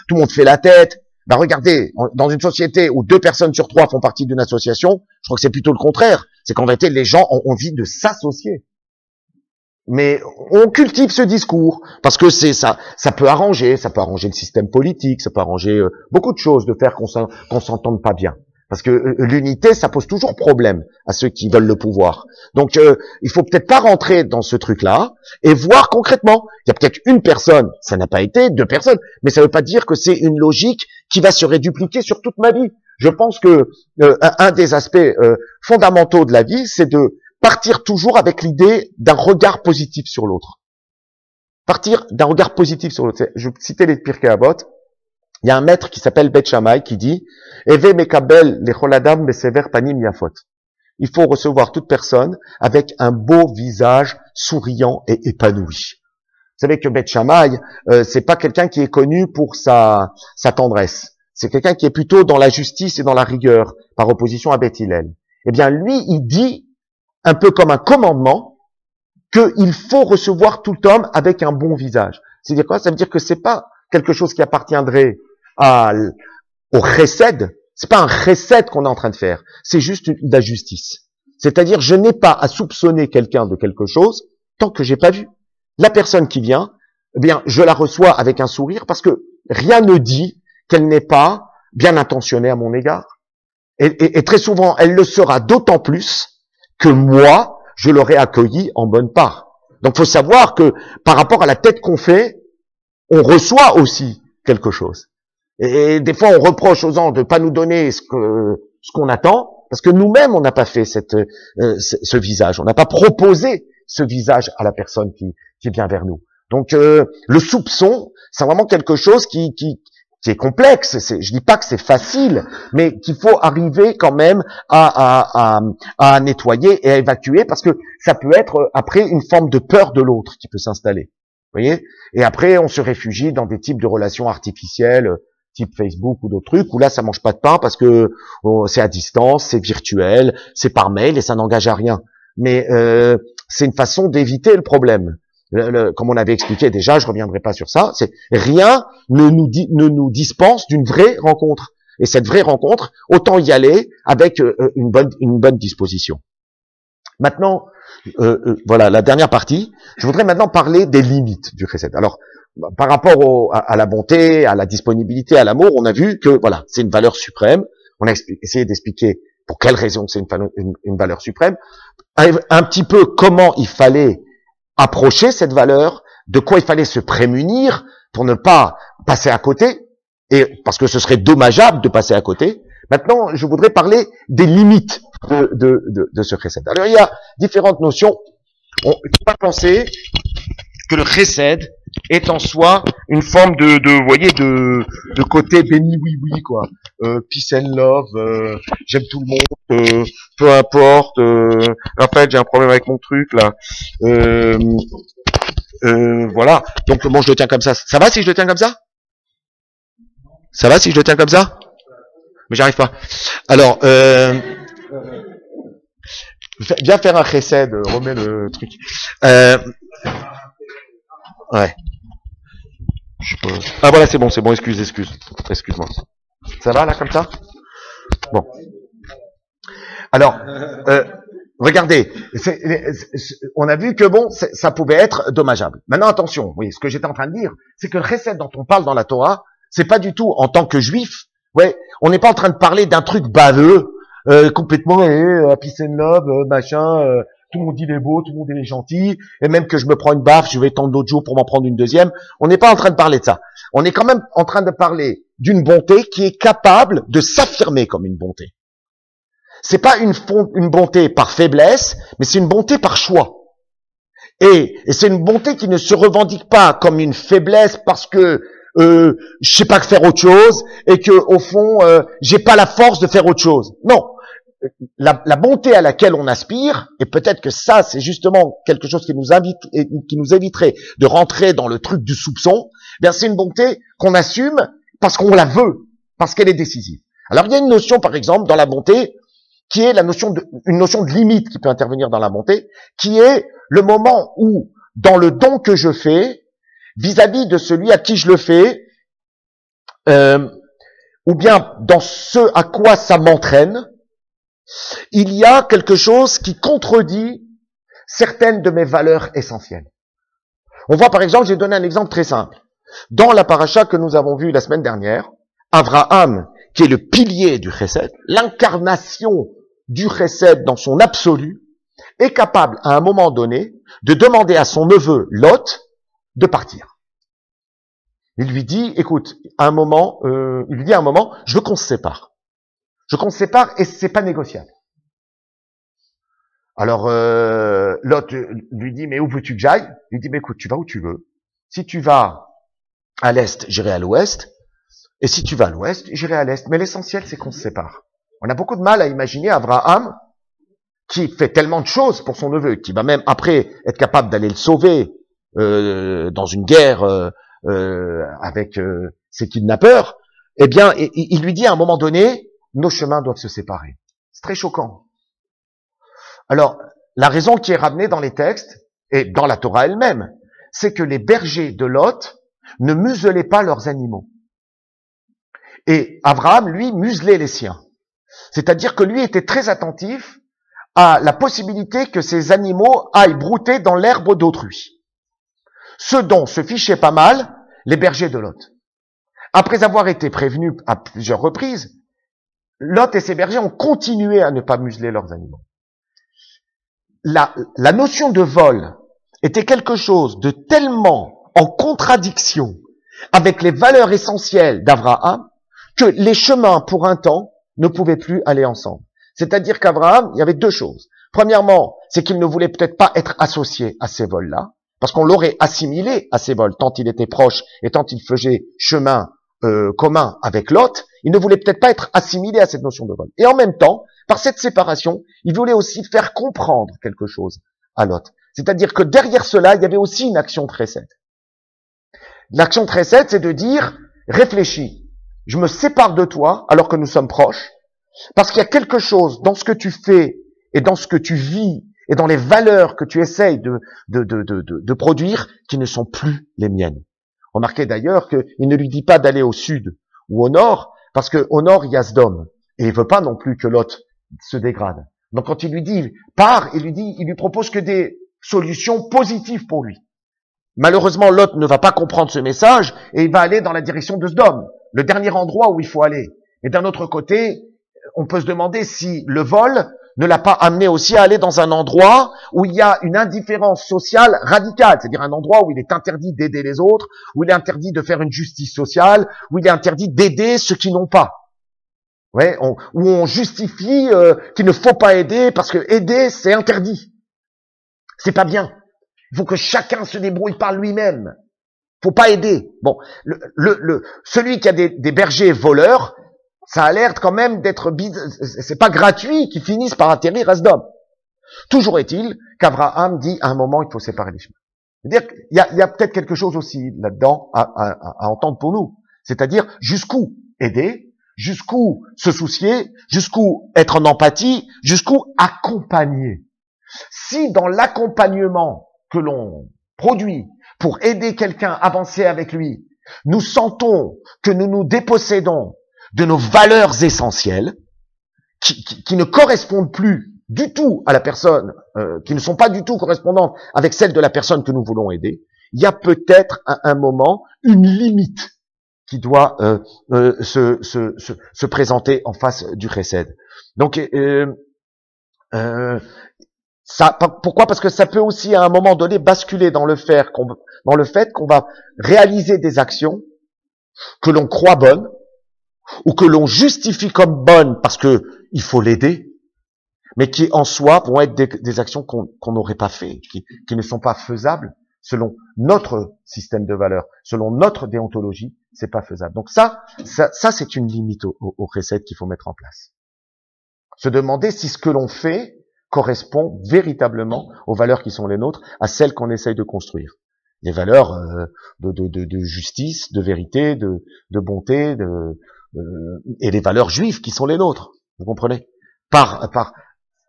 tout le monde fait la tête. Ben regardez, dans une société où 2 personnes sur 3 font partie d'une association, je crois que c'est plutôt le contraire. C'est qu'en vérité, les gens ont envie de s'associer. Mais on cultive ce discours parce que c'est ça peut arranger le système politique, ça peut arranger beaucoup de choses de faire qu'on s'entende pas bien. Parce que l'unité, ça pose toujours problème à ceux qui veulent le pouvoir. Donc, il faut peut-être pas rentrer dans ce truc-là et voir concrètement. Il y a peut-être une personne, ça n'a pas été 2 personnes, mais ça ne veut pas dire que c'est une logique qui va se rédupliquer sur toute ma vie. Je pense que un des aspects fondamentaux de la vie, c'est de partir toujours avec l'idée d'un regard positif sur l'autre. Partir d'un regard positif sur l'autre. Je citais les Pirkei Avot. Il y a un maître qui s'appelle Bet Shammai qui dit Eve mekabel lechol adam besever panim yafot. Il faut recevoir toute personne avec un beau visage souriant et épanoui. Vous savez que Bet Shammai, c'est pas quelqu'un qui est connu pour sa tendresse. C'est quelqu'un qui est plutôt dans la justice et dans la rigueur, par opposition à Bet Hillel. Eh bien, lui, il dit, un peu comme un commandement, qu'il faut recevoir tout homme avec un bon visage. C'est-à-dire quoi? Ça veut dire que c'est pas quelque chose qui appartiendrait au chesed. C'est pas un chesed qu'on est en train de faire. C'est juste de la justice. C'est-à-dire, je n'ai pas à soupçonner quelqu'un de quelque chose tant que j'ai pas vu. La personne qui vient, eh bien, je la reçois avec un sourire parce que rien ne dit qu'elle n'est pas bien intentionnée à mon égard. Et très souvent, elle le sera d'autant plus que moi, je l'aurai accueilli en bonne part. Donc, faut savoir que par rapport à la tête qu'on fait, on reçoit aussi quelque chose. Et des fois, on reproche aux gens de pas nous donner ce qu'on attend, parce que nous-mêmes, on n'a pas fait ce visage. On n'a pas proposé ce visage à la personne qui vient vers nous. Donc, le soupçon, c'est vraiment quelque chose qui est complexe. Je dis pas que c'est facile, mais qu'il faut arriver quand même à nettoyer et à évacuer, parce que ça peut être après une forme de peur de l'autre qui peut s'installer. Vous voyez? Et après, on se réfugie dans des types de relations artificielles, type Facebook ou d'autres trucs, où là, ça mange pas de pain parce que c'est à distance, c'est virtuel, c'est par mail et ça n'engage à rien. Mais c'est une façon d'éviter le problème. Comme on avait expliqué déjà, je reviendrai pas sur ça, c'est rien ne nous dispense d'une vraie rencontre. Et cette vraie rencontre, autant y aller avec une bonne disposition. Maintenant, voilà la dernière partie. Je voudrais maintenant parler des limites du chesed. Alors, par rapport à la bonté, à la disponibilité, à l'amour, on a vu que voilà, c'est une valeur suprême. On a essayé d'expliquer pour quelles raisons c'est une valeur suprême, un petit peu comment il fallait approcher cette valeur, de quoi il fallait se prémunir pour ne pas passer à côté, et parce que ce serait dommageable de passer à côté. Maintenant, je voudrais parler des limites de ce chesed. Alors, il y a différentes notions. On ne peut pas penser que le chesed est en soi une forme vous voyez, de côté béni oui, quoi. Peace and love, j'aime tout le monde, peu importe, Raphaël, j'ai un problème avec mon truc, là. Voilà. Donc, bon, je le tiens comme ça. Ça va si je le tiens comme ça? Ça va si je le tiens comme ça? Mais j'arrive pas. Alors, viens faire un chesed, remets le truc. Ouais. Ah voilà, c'est bon, excuse-moi. Ça va là comme ça? Bon. Alors, regardez, on a vu que bon, ça pouvait être dommageable. Maintenant, attention, oui, ce que j'étais en train de dire, c'est que le chesed dont on parle dans la Torah, c'est pas du tout en tant que juif. Ouais, on n'est pas en train de parler d'un truc baveux, complètement peace and love, machin. Tout le monde il est beau, tout le monde il est gentil, et même que je me prends une baffe, je vais tendre l'autre jour pour m'en prendre une deuxième. On n'est pas en train de parler de ça. On est quand même en train de parler d'une bonté qui est capable de s'affirmer comme une bonté. C'est pas une bonté par faiblesse, mais c'est une bonté par choix. Et c'est une bonté qui ne se revendique pas comme une faiblesse parce que je sais pas que faire autre chose et que au fond j'ai pas la force de faire autre chose. Non. La bonté à laquelle on aspire, et peut-être que ça, c'est justement quelque chose qui nous éviterait de rentrer dans le truc du soupçon, bien c'est une bonté qu'on assume parce qu'on la veut, parce qu'elle est décisive. Alors il y a une notion, par exemple, dans la bonté, qui est une notion de limite qui peut intervenir dans la bonté, qui est le moment où, dans le don que je fais, vis-à-vis de celui à qui je le fais, ou bien dans ce à quoi ça m'entraîne, il y a quelque chose qui contredit certaines de mes valeurs essentielles. On voit par exemple, j'ai donné un exemple très simple. Dans la paracha que nous avons vue la semaine dernière, Abraham, qui est le pilier du chesed, l'incarnation du chesed dans son absolu, est capable à un moment donné de demander à son neveu Lot de partir. Il lui dit, écoute, à un moment, je veux qu'on se sépare. Je veux qu'on se sépare et c'est pas négociable. Alors, Lot lui dit, mais où veux-tu que j'aille? Il lui dit, mais écoute, tu vas où tu veux. Si tu vas à l'est, j'irai à l'ouest. Et si tu vas à l'ouest, j'irai à l'est. Mais l'essentiel, c'est qu'on se sépare. On a beaucoup de mal à imaginer Abraham, qui fait tellement de choses pour son neveu, qui va même après être capable d'aller le sauver dans une guerre avec ses kidnappeurs. Eh bien, il lui dit à un moment donné, nos chemins doivent se séparer. C'est très choquant. Alors, la raison qui est ramenée dans les textes, et dans la Torah elle-même, c'est que les bergers de Lot ne muselaient pas leurs animaux. Et Abraham, lui, muselait les siens. C'est-à-dire que lui était très attentif à la possibilité que ces animaux aillent brouter dans l'herbe d'autrui. Ce dont se fichaient pas mal les bergers de Lot. Après avoir été prévenus à plusieurs reprises, Lot et ses bergers ont continué à ne pas museler leurs animaux. La notion de vol était quelque chose de tellement en contradiction avec les valeurs essentielles d'Abraham que les chemins, pour un temps, ne pouvaient plus aller ensemble. C'est-à-dire qu'Abraham, il y avait deux choses. Premièrement, c'est qu'il ne voulait peut-être pas être associé à ces vols-là, parce qu'on l'aurait assimilé à ces vols, tant il était proche et tant il faisait chemin commun avec Lot, il ne voulait peut-être pas être assimilé à cette notion de vol. Et en même temps, par cette séparation, il voulait aussi faire comprendre quelque chose à Lot. C'est-à-dire que derrière cela, il y avait aussi une action de chesed. L'action de chesed, c'est de dire, réfléchis, je me sépare de toi alors que nous sommes proches, parce qu'il y a quelque chose dans ce que tu fais et dans ce que tu vis et dans les valeurs que tu essayes de produire qui ne sont plus les miennes. Remarquez d'ailleurs qu'il ne lui dit pas d'aller au sud ou au nord, parce qu'au nord, il y a Sodome. Et il veut pas non plus que Lot se dégrade. Donc quand il lui dit pars, il lui propose que des solutions positives pour lui. Malheureusement, Lot ne va pas comprendre ce message et il va aller dans la direction de Sodome, le dernier endroit où il faut aller. Et d'un autre côté, on peut se demander si le vol ne l'a pas amené aussi à aller dans un endroit où il y a une indifférence sociale radicale, c'est-à-dire un endroit où il est interdit d'aider les autres, où il est interdit de faire une justice sociale, où il est interdit d'aider ceux qui n'ont pas. Ouais, où on justifie qu'il ne faut pas aider parce que aider, c'est interdit. C'est pas bien. Il faut que chacun se débrouille par lui-même. Faut pas aider. Bon, celui qui a des bergers voleurs, ça a l'air quand même d'être c'est pas gratuit qu'ils finissent par atterrir à Sodome. Toujours est-il qu'Abraham dit à un moment il faut séparer les chemins. C'est-à-dire qu'il y a peut-être quelque chose aussi là-dedans à entendre pour nous. C'est-à-dire jusqu'où aider, jusqu'où se soucier, jusqu'où être en empathie, jusqu'où accompagner. Si dans l'accompagnement que l'on produit pour aider quelqu'un à avancer avec lui, nous sentons que nous nous dépossédons de nos valeurs essentielles, qui ne correspondent plus du tout à la personne, qui ne sont pas du tout correspondantes avec celles de la personne que nous voulons aider, il y a peut-être à un moment une limite qui doit se présenter en face du chesed. Donc, pourquoi? Parce que ça peut aussi à un moment donné basculer dans le fait qu'on va réaliser des actions que l'on croit bonnes ou que l'on justifie comme bonnes parce que il faut l'aider, mais qui en soi vont être des actions qu'on n'aurait pas fait, qui ne sont pas faisables selon notre système de valeurs, selon notre déontologie, c'est pas faisable. Donc ça c'est une limite au chesed qu'il faut mettre en place. Se demander si ce que l'on fait correspond véritablement aux valeurs qui sont les nôtres, à celles qu'on essaye de construire. Les valeurs de justice, de vérité, de bonté, et les valeurs juives qui sont les nôtres. Vous comprenez? Par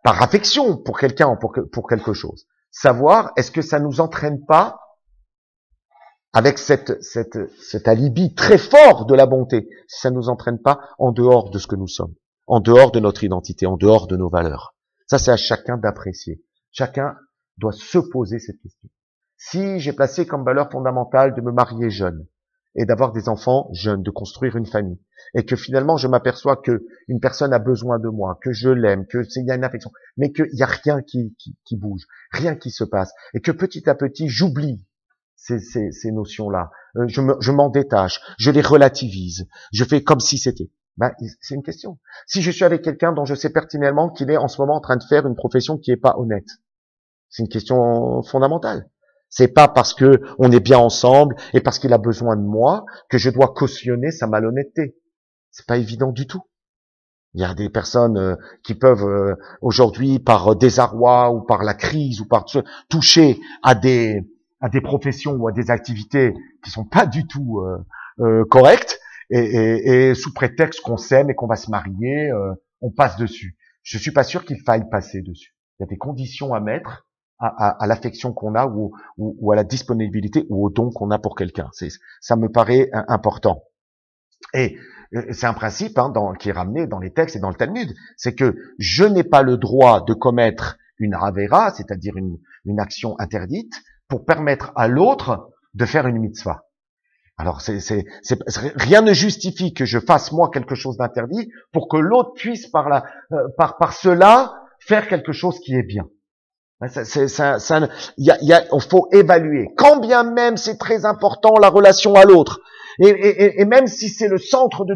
affection pour quelqu'un, pour quelque chose. Savoir, est-ce que ça nous entraîne pas avec cet alibi très fort de la bonté, si ça nous entraîne pas en dehors de ce que nous sommes, en dehors de notre identité, en dehors de nos valeurs. Ça, c'est à chacun d'apprécier. Chacun doit se poser cette question. Si j'ai placé comme valeur fondamentale de me marier jeune et d'avoir des enfants jeunes, de construire une famille, et que finalement je m'aperçois que une personne a besoin de moi, que je l'aime, que il y a une affection, mais qu'il y a rien qui bouge, rien qui se passe, et que petit à petit j'oublie ces notions-là, je m'en détache, je les relativise, je fais comme si c'était. C'est une question. Si je suis avec quelqu'un dont je sais pertinemment qu'il est en ce moment en train de faire une profession qui est pas honnête, c'est une question fondamentale. C'est pas parce que on est bien ensemble et parce qu'il a besoin de moi que je dois cautionner sa malhonnêteté. C'est pas évident du tout. Il y a des personnes qui peuvent aujourd'hui, par désarroi ou par la crise ou par toucher à des professions ou à des activités qui sont pas du tout correctes. Et sous prétexte qu'on s'aime et qu'on va se marier, on passe dessus. Je suis pas sûr qu'il faille passer dessus. Il y a des conditions à mettre à l'affection qu'on a ou à la disponibilité ou au don qu'on a pour quelqu'un. Ça me paraît important. Et c'est un principe qui est ramené dans les textes et dans le Talmud. C'est que je n'ai pas le droit de commettre une avera, c'est-à-dire une action interdite, pour permettre à l'autre de faire une mitzvah. Alors, rien ne justifie que je fasse moi quelque chose d'interdit pour que l'autre puisse par cela faire quelque chose qui est bien. Il faut évaluer. Quand bien même c'est très important la relation à l'autre, et même si c'est le centre de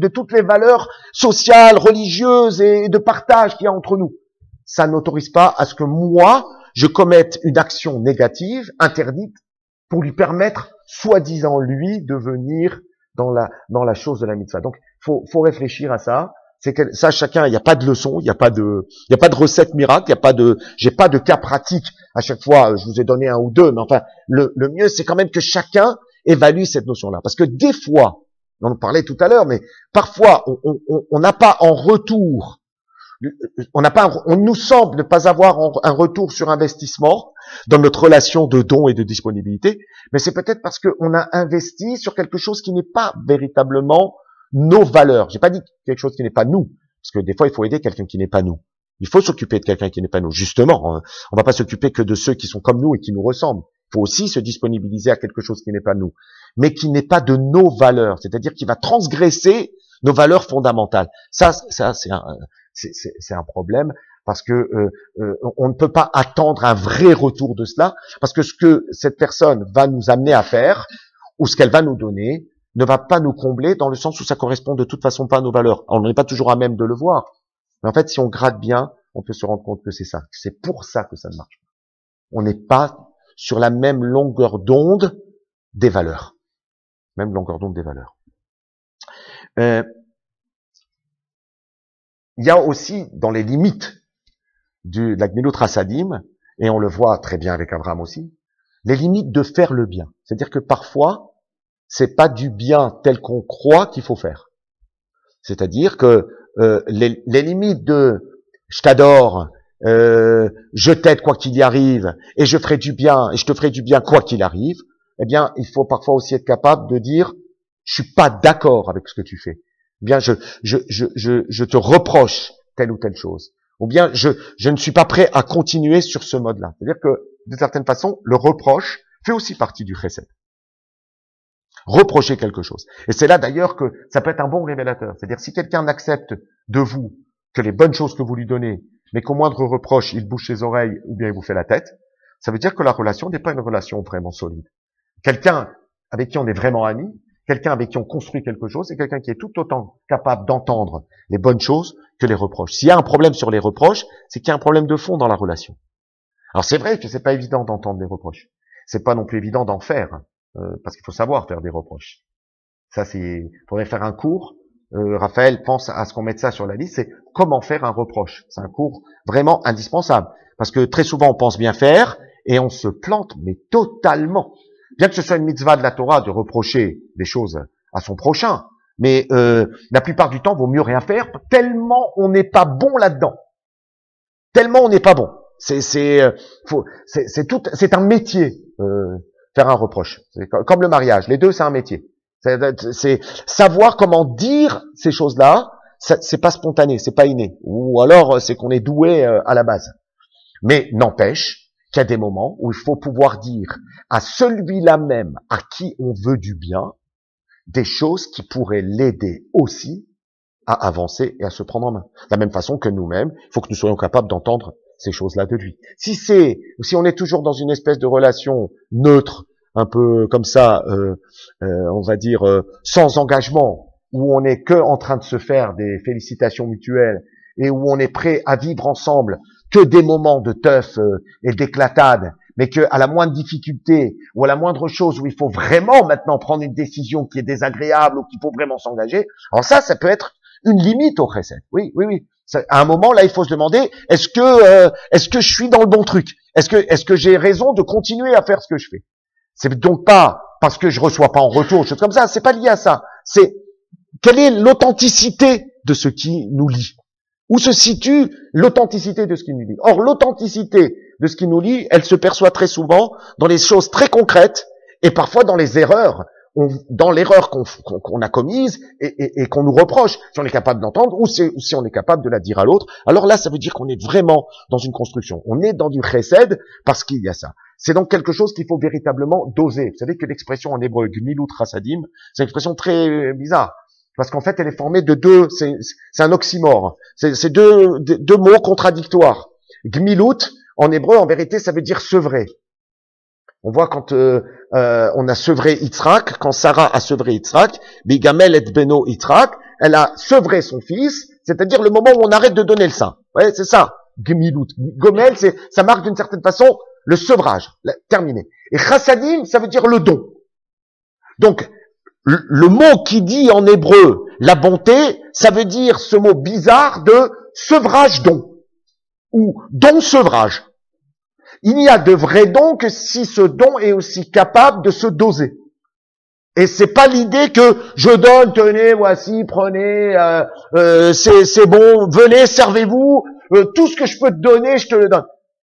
toutes les valeurs sociales, religieuses et de partage qu'il y a entre nous, ça n'autorise pas à ce que moi je commette une action négative, interdite, pour lui permettre, soi-disant lui, de venir dans la chose de la mitzvah. Donc, faut réfléchir à ça. C'est que ça, chacun, il n'y a pas de leçon, il n'y a pas de recette miracle, j'ai pas de cas pratique. À chaque fois, je vous ai donné un ou deux, mais enfin, le mieux, c'est quand même que chacun évalue cette notion-là. Parce que des fois, on en parlait tout à l'heure, mais parfois, on n'a pas en retour, on nous semble ne pas avoir un retour sur investissement dans notre relation de don et de disponibilité, mais c'est peut-être parce qu'on a investi sur quelque chose qui n'est pas véritablement nos valeurs. J'ai pas dit quelque chose qui n'est pas nous, parce que des fois il faut aider quelqu'un qui n'est pas nous. Il faut s'occuper de quelqu'un qui n'est pas nous. Justement, on va pas s'occuper que de ceux qui sont comme nous et qui nous ressemblent. Il faut aussi se disponibiliser à quelque chose qui n'est pas nous, mais qui n'est pas de nos valeurs, c'est-à-dire qui va transgresser nos valeurs fondamentales. Ça c'est un problème parce que on ne peut pas attendre un vrai retour de cela, parce que ce que cette personne va nous amener à faire ou ce qu'elle va nous donner ne va pas nous combler dans le sens où ça correspond de toute façon pas à nos valeurs. On n'est pas toujours à même de le voir. Mais en fait, si on gratte bien, on peut se rendre compte que c'est ça. C'est pour ça que ça ne marche pas. On n'est pas sur la même longueur d'onde des valeurs. Même longueur d'onde des valeurs. Il y a aussi, dans les limites de la Gmilut Hasadim, et on le voit très bien avec Abraham aussi, les limites de faire le bien. C'est-à-dire que parfois, c'est pas du bien tel qu'on croit qu'il faut faire. C'est-à-dire que les limites de je t'adore, je t'aide quoi qu'il y arrive, et je ferai du bien, et je te ferai du bien quoi qu'il arrive, eh bien, il faut parfois aussi être capable de dire je suis pas d'accord avec ce que tu fais. Eh bien, je te reproche telle ou telle chose. Ou bien, je ne suis pas prêt à continuer sur ce mode-là. C'est-à-dire que, de certaine façon, le reproche fait aussi partie du chesed. Reprocher quelque chose. Et c'est là d'ailleurs que ça peut être un bon révélateur. C'est-à-dire, si quelqu'un accepte de vous que les bonnes choses que vous lui donnez, mais qu'au moindre reproche, il bouge ses oreilles ou bien il vous fait la tête, ça veut dire que la relation n'est pas une relation vraiment solide. Quelqu'un avec qui on est vraiment amis, quelqu'un avec qui on construit quelque chose, c'est quelqu'un qui est tout autant capable d'entendre les bonnes choses que les reproches. S'il y a un problème sur les reproches, c'est qu'il y a un problème de fond dans la relation. Alors c'est vrai que c'est pas évident d'entendre les reproches. C'est pas non plus évident d'en faire, parce qu'il faut savoir faire des reproches. Ça, faudrait faire un cours. Raphaël pense à ce qu'on mette ça sur la liste, c'est comment faire un reproche. C'est un cours vraiment indispensable. Parce que très souvent on pense bien faire, et on se plante, mais totalement. Bien que ce soit une mitzvah de la Torah de reprocher des choses à son prochain, mais la plupart du temps, vaut mieux rien faire, tellement on n'est pas bon là-dedans. Tellement on n'est pas bon. C'est un métier, faire un reproche. C'est comme le mariage. Les deux, c'est un métier. C'est savoir comment dire ces choses-là. C'est pas spontané, c'est pas inné. Ou alors, c'est qu'on est doué à la base. Mais n'empêche qu'il y a des moments où il faut pouvoir dire à celui-là même à qui on veut du bien des choses qui pourraient l'aider aussi à avancer et à se prendre en main. De la même façon que nous-mêmes, il faut que nous soyons capables d'entendre ces choses-là de lui. Si on est toujours dans une espèce de relation neutre, un peu comme ça, on va dire sans engagement, où on n'est que en train de se faire des félicitations mutuelles et où on est prêt à vivre ensemble que des moments de teuf et d'éclatade, mais que à la moindre difficulté ou à la moindre chose où il faut vraiment maintenant prendre une décision qui est désagréable ou qu'il faut vraiment s'engager, alors ça peut être une limite au chesed. Oui. À un moment là, il faut se demander est-ce que je suis dans le bon truc? Est-ce que j'ai raison de continuer à faire ce que je fais? C'est donc pas parce que je reçois pas en retour, choses comme ça. C'est pas lié à ça. C'est quelle est l'authenticité de ce qui nous lie? Où se situe l'authenticité de ce qui nous lie? Or, l'authenticité de ce qui nous lie, elle se perçoit très souvent dans les choses très concrètes et parfois dans les erreurs, dans l'erreur qu'on a commise et qu'on nous reproche, si on est capable d'entendre ou si on est capable de la dire à l'autre. Alors là, ça veut dire qu'on est vraiment dans une construction. On est dans du chesed parce qu'il y a ça. C'est donc quelque chose qu'il faut véritablement doser. Vous savez que l'expression en hébreu, gmilut chasadim, c'est une expression très bizarre. Parce qu'en fait, elle est formée de deux, c'est un oxymore. C'est deux mots contradictoires. Gmilut, en hébreu, en vérité, ça veut dire sevrer. On voit quand on a sevré Yitzhak, quand Sarah a sevré Yitzhak, Bigamel et Beno Yitzhak, elle a sevré son fils, c'est-à-dire le moment où on arrête de donner le sein. Ouais, c'est ça. Gmilut. Gomel, ça marque d'une certaine façon le sevrage. Terminé. Et chassadim, ça veut dire le don. Donc, le mot qui dit en hébreu la bonté, ça veut dire ce mot bizarre de sevrage-don, ou don-sevrage. Il n'y a de vrai don que si ce don est aussi capable de se doser. Et c'est pas l'idée que je donne, tenez, voici, prenez, c'est bon, venez, servez-vous, tout ce que je peux te donner, je te le donne.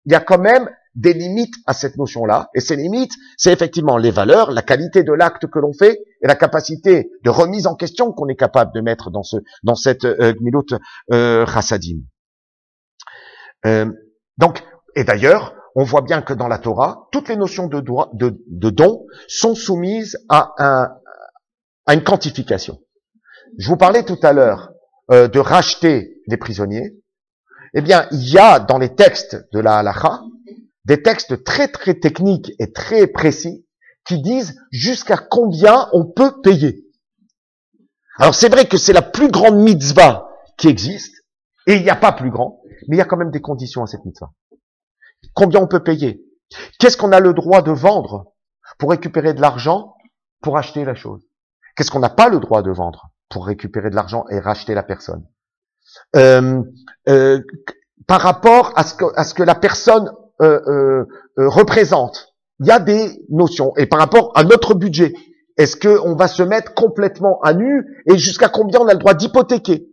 Il y a quand même des limites à cette notion-là, et ces limites, c'est effectivement les valeurs, la qualité de l'acte que l'on fait, et la capacité de remise en question qu'on est capable de mettre dans cette gmilut chassadim. Donc, et d'ailleurs, on voit bien que dans la Torah, toutes les notions de don sont soumises à une quantification. Je vous parlais tout à l'heure de racheter les prisonniers. Eh bien, il y a dans les textes de la halakha des textes très très techniques et très précis qui disent jusqu'à combien on peut payer. Alors c'est vrai que c'est la plus grande mitzvah qui existe, et il n'y a pas plus grand, mais il y a quand même des conditions à cette mitzvah. Combien on peut payer? Qu'est-ce qu'on a le droit de vendre pour récupérer de l'argent pour acheter la chose? Qu'est-ce qu'on n'a pas le droit de vendre pour récupérer de l'argent et racheter la personne? Par rapport à ce que la personne représente, il y a des notions. Et par rapport à notre budget, est-ce qu'on va se mettre complètement à nu et jusqu'à combien on a le droit d'hypothéquer?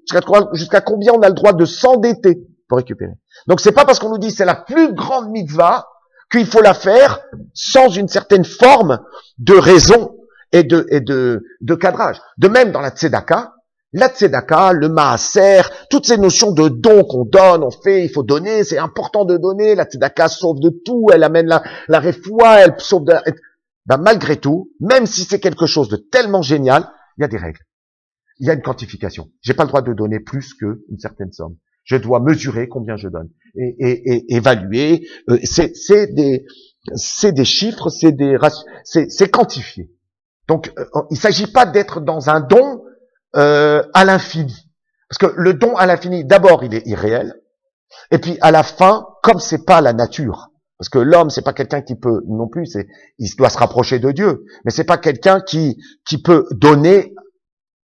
Jusqu'à combien on a le droit de s'endetter pour récupérer? Donc c'est pas parce qu'on nous dit c'est la plus grande mitzvah qu'il faut la faire sans une certaine forme de raison et de cadrage. De même dans la tzedaka, le maaser, toutes ces notions de dons qu'on donne, on fait, il faut donner, c'est important de donner, la tzedaka sauve de tout, elle amène la refoua, elle sauve de... Ben, malgré tout, même si c'est quelque chose de tellement génial, il y a des règles. Il y a une quantification. J'ai pas le droit de donner plus qu'une certaine somme. Je dois mesurer combien je donne et évaluer. C'est des chiffres, c'est quantifié. Donc, il s'agit pas d'être dans un don à l'infini, parce que le don à l'infini, d'abord, il est irréel, et puis à la fin, comme c'est pas la nature. Parce que l'homme, c'est pas quelqu'un qui peut non plus, il doit se rapprocher de Dieu, mais c'est pas quelqu'un qui peut donner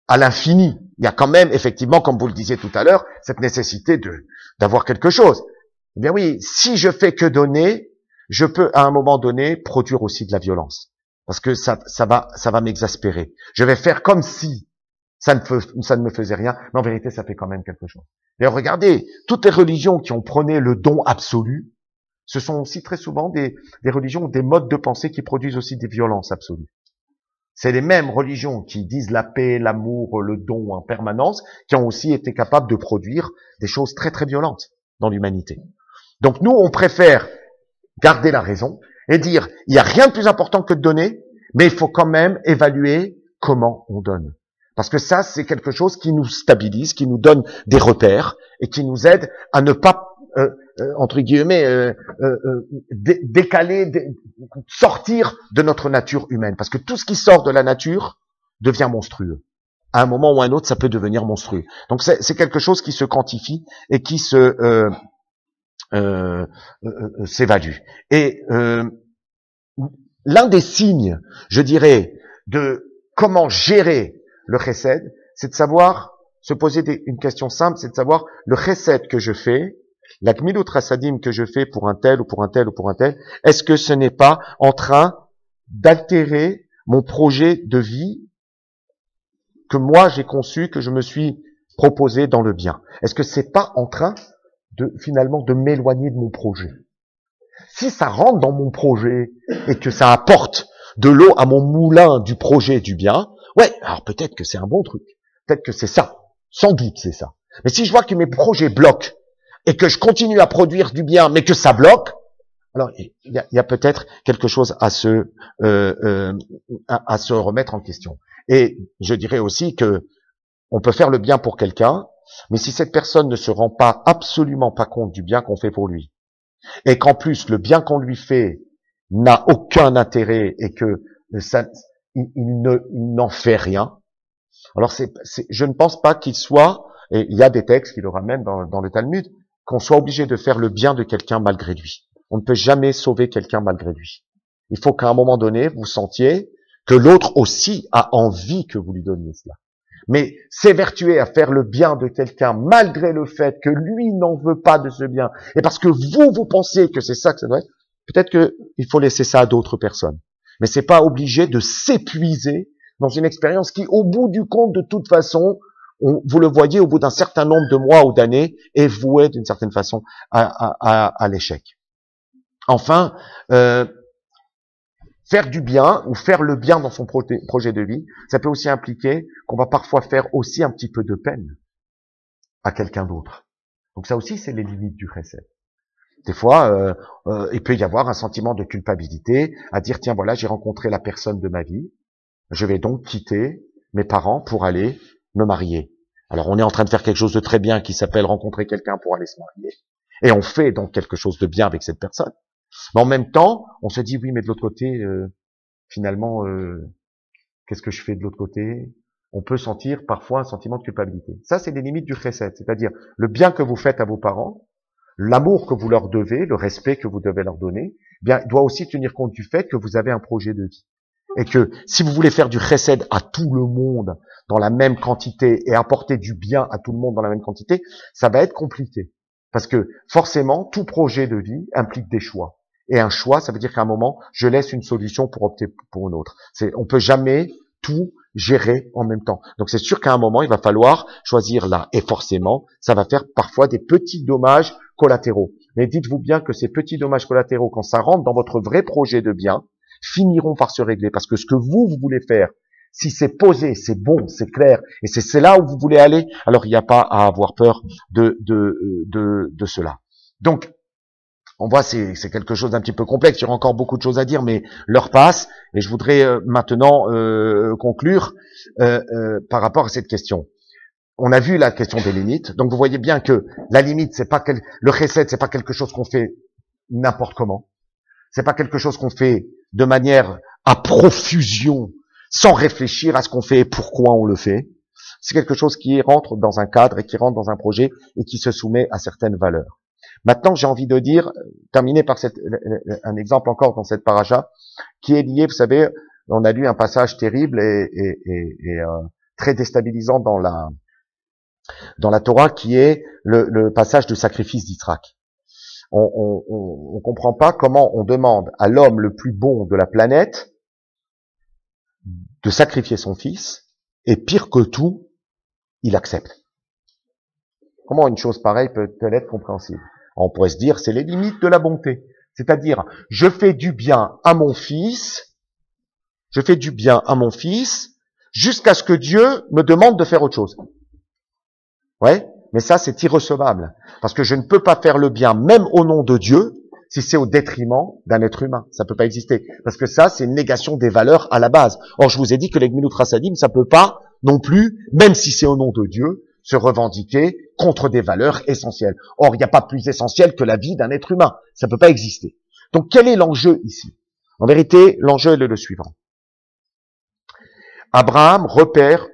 à l'infini. Il y a quand même, effectivement, comme vous le disiez tout à l'heure, cette nécessité d'avoir quelque chose. Eh bien oui, si je fais que donner, je peux à un moment donné produire aussi de la violence, parce que ça va m'exaspérer. Je vais faire comme si ça ne me faisait rien, mais en vérité, ça fait quand même quelque chose. Et regardez, toutes les religions qui ont prôné le don absolu, ce sont aussi très souvent des religions, des modes de pensée qui produisent aussi des violences absolues. C'est les mêmes religions qui disent la paix, l'amour, le don en permanence, qui ont aussi été capables de produire des choses très très violentes dans l'humanité. Donc nous, on préfère garder la raison et dire, il n'y a rien de plus important que de donner, mais il faut quand même évaluer comment on donne. Parce que ça, c'est quelque chose qui nous stabilise, qui nous donne des repères et qui nous aide à ne pas entre guillemets, décaler, sortir de notre nature humaine. Parce que tout ce qui sort de la nature devient monstrueux. À un moment ou à un autre, ça peut devenir monstrueux. Donc c'est quelque chose qui se quantifie et qui s'évalue. Et l'un des signes, je dirais, de comment gérer le chesed, c'est de savoir, se poser une question simple, c'est de savoir le chesed que je fais, la gmilut chassadim que je fais pour un tel ou pour un tel ou pour un tel, est-ce que ce n'est pas en train d'altérer mon projet de vie que moi j'ai conçu, que je me suis proposé dans le bien? Est-ce que c'est pas en train finalement de m'éloigner de mon projet? Si ça rentre dans mon projet et que ça apporte de l'eau à mon moulin du projet du bien, ouais, alors peut-être que c'est un bon truc. Peut-être que c'est ça. Sans doute c'est ça. Mais si je vois que mes projets bloquent et que je continue à produire du bien, mais que ça bloque, alors il y a peut-être quelque chose à se remettre en question. Et je dirais aussi que on peut faire le bien pour quelqu'un, mais si cette personne ne se rend pas absolument pas compte du bien qu'on fait pour lui, et qu'en plus le bien qu'on lui fait n'a aucun intérêt et que il n'en fait rien, alors je ne pense pas qu'il soit, et il y a des textes qui le ramènent dans le Talmud, qu'on soit obligé de faire le bien de quelqu'un malgré lui. On ne peut jamais sauver quelqu'un malgré lui. Il faut qu'à un moment donné, vous sentiez que l'autre aussi a envie que vous lui donniez cela. Mais s'évertuer à faire le bien de quelqu'un malgré le fait que lui n'en veut pas de ce bien, et parce que vous pensez que c'est ça que ça doit être, peut-être qu'il faut laisser ça à d'autres personnes. Mais c'est pas obligé de s'épuiser dans une expérience qui, au bout du compte, de toute façon, vous le voyez, au bout d'un certain nombre de mois ou d'années, est voué d'une certaine façon à l'échec. Enfin, faire du bien ou faire le bien dans son projet de vie, ça peut aussi impliquer qu'on va parfois faire aussi un petit peu de peine à quelqu'un d'autre. Donc ça aussi, c'est les limites du chesed. Des fois, il peut y avoir un sentiment de culpabilité à dire, tiens, voilà, j'ai rencontré la personne de ma vie, je vais donc quitter mes parents pour aller me marier. Alors on est en train de faire quelque chose de très bien qui s'appelle rencontrer quelqu'un pour aller se marier. Et on fait donc quelque chose de bien avec cette personne. Mais en même temps, on se dit, oui, mais de l'autre côté, finalement, qu'est-ce que je fais de l'autre côté? on peut sentir parfois un sentiment de culpabilité. Ça, c'est les limites du chesed, c'est-à-dire le bien que vous faites à vos parents, l'amour que vous leur devez, le respect que vous devez leur donner, bien, il doit aussi tenir compte du fait que vous avez un projet de vie. Et que si vous voulez faire du chesed à tout le monde dans la même quantité et apporter du bien à tout le monde dans la même quantité, ça va être compliqué. Parce que forcément, tout projet de vie implique des choix. Et un choix, ça veut dire qu'à un moment, je laisse une solution pour opter pour une autre. On peut jamais tout gérer en même temps. Donc c'est sûr qu'à un moment, il va falloir choisir là. Et forcément, ça va faire parfois des petits dommages collatéraux. Mais dites-vous bien que ces petits dommages collatéraux, quand ça rentre dans votre vrai projet de bien, finiront par se régler. Parce que ce que vous voulez faire, si c'est posé, c'est bon, c'est clair, et c'est là où vous voulez aller, alors il n'y a pas à avoir peur de cela. Donc, on voit, c'est quelque chose d'un petit peu complexe. Il y aura encore beaucoup de choses à dire, mais l'heure passe, et je voudrais maintenant conclure par rapport à cette question. On a vu la question des limites, donc vous voyez bien que la limite, c'est pas le chesed, c'est pas quelque chose qu'on fait n'importe comment. C'est pas quelque chose qu'on fait de manière à profusion, sans réfléchir à ce qu'on fait et pourquoi on le fait. C'est quelque chose qui rentre dans un cadre et qui rentre dans un projet et qui se soumet à certaines valeurs. Maintenant, j'ai envie de dire, terminer par un exemple encore dans cette paracha, qui est lié, vous savez, on a lu un passage terrible et très déstabilisant dans la Torah, qui est le passage du sacrifice d'Isaac. On comprend pas comment on demande à l'homme le plus bon de la planète de sacrifier son fils, et pire que tout, il accepte. Comment une chose pareille peut-elle être compréhensible? On pourrait se dire, c'est les limites de la bonté. C'est-à-dire, je fais du bien à mon fils, jusqu'à ce que Dieu me demande de faire autre chose. Ouais, mais ça, c'est irrecevable. Parce que je ne peux pas faire le bien, même au nom de Dieu, si c'est au détriment d'un être humain. Ça peut pas exister. Parce que ça, c'est une négation des valeurs à la base. Or, je vous ai dit que les Gmilut Chasadim, ça peut pas non plus, même si c'est au nom de Dieu, se revendiquer contre des valeurs essentielles. Or, il n'y a pas plus essentiel que la vie d'un être humain. Ça peut pas exister. Donc, quel est l'enjeu ici? En vérité, l'enjeu est le suivant. Abraham repère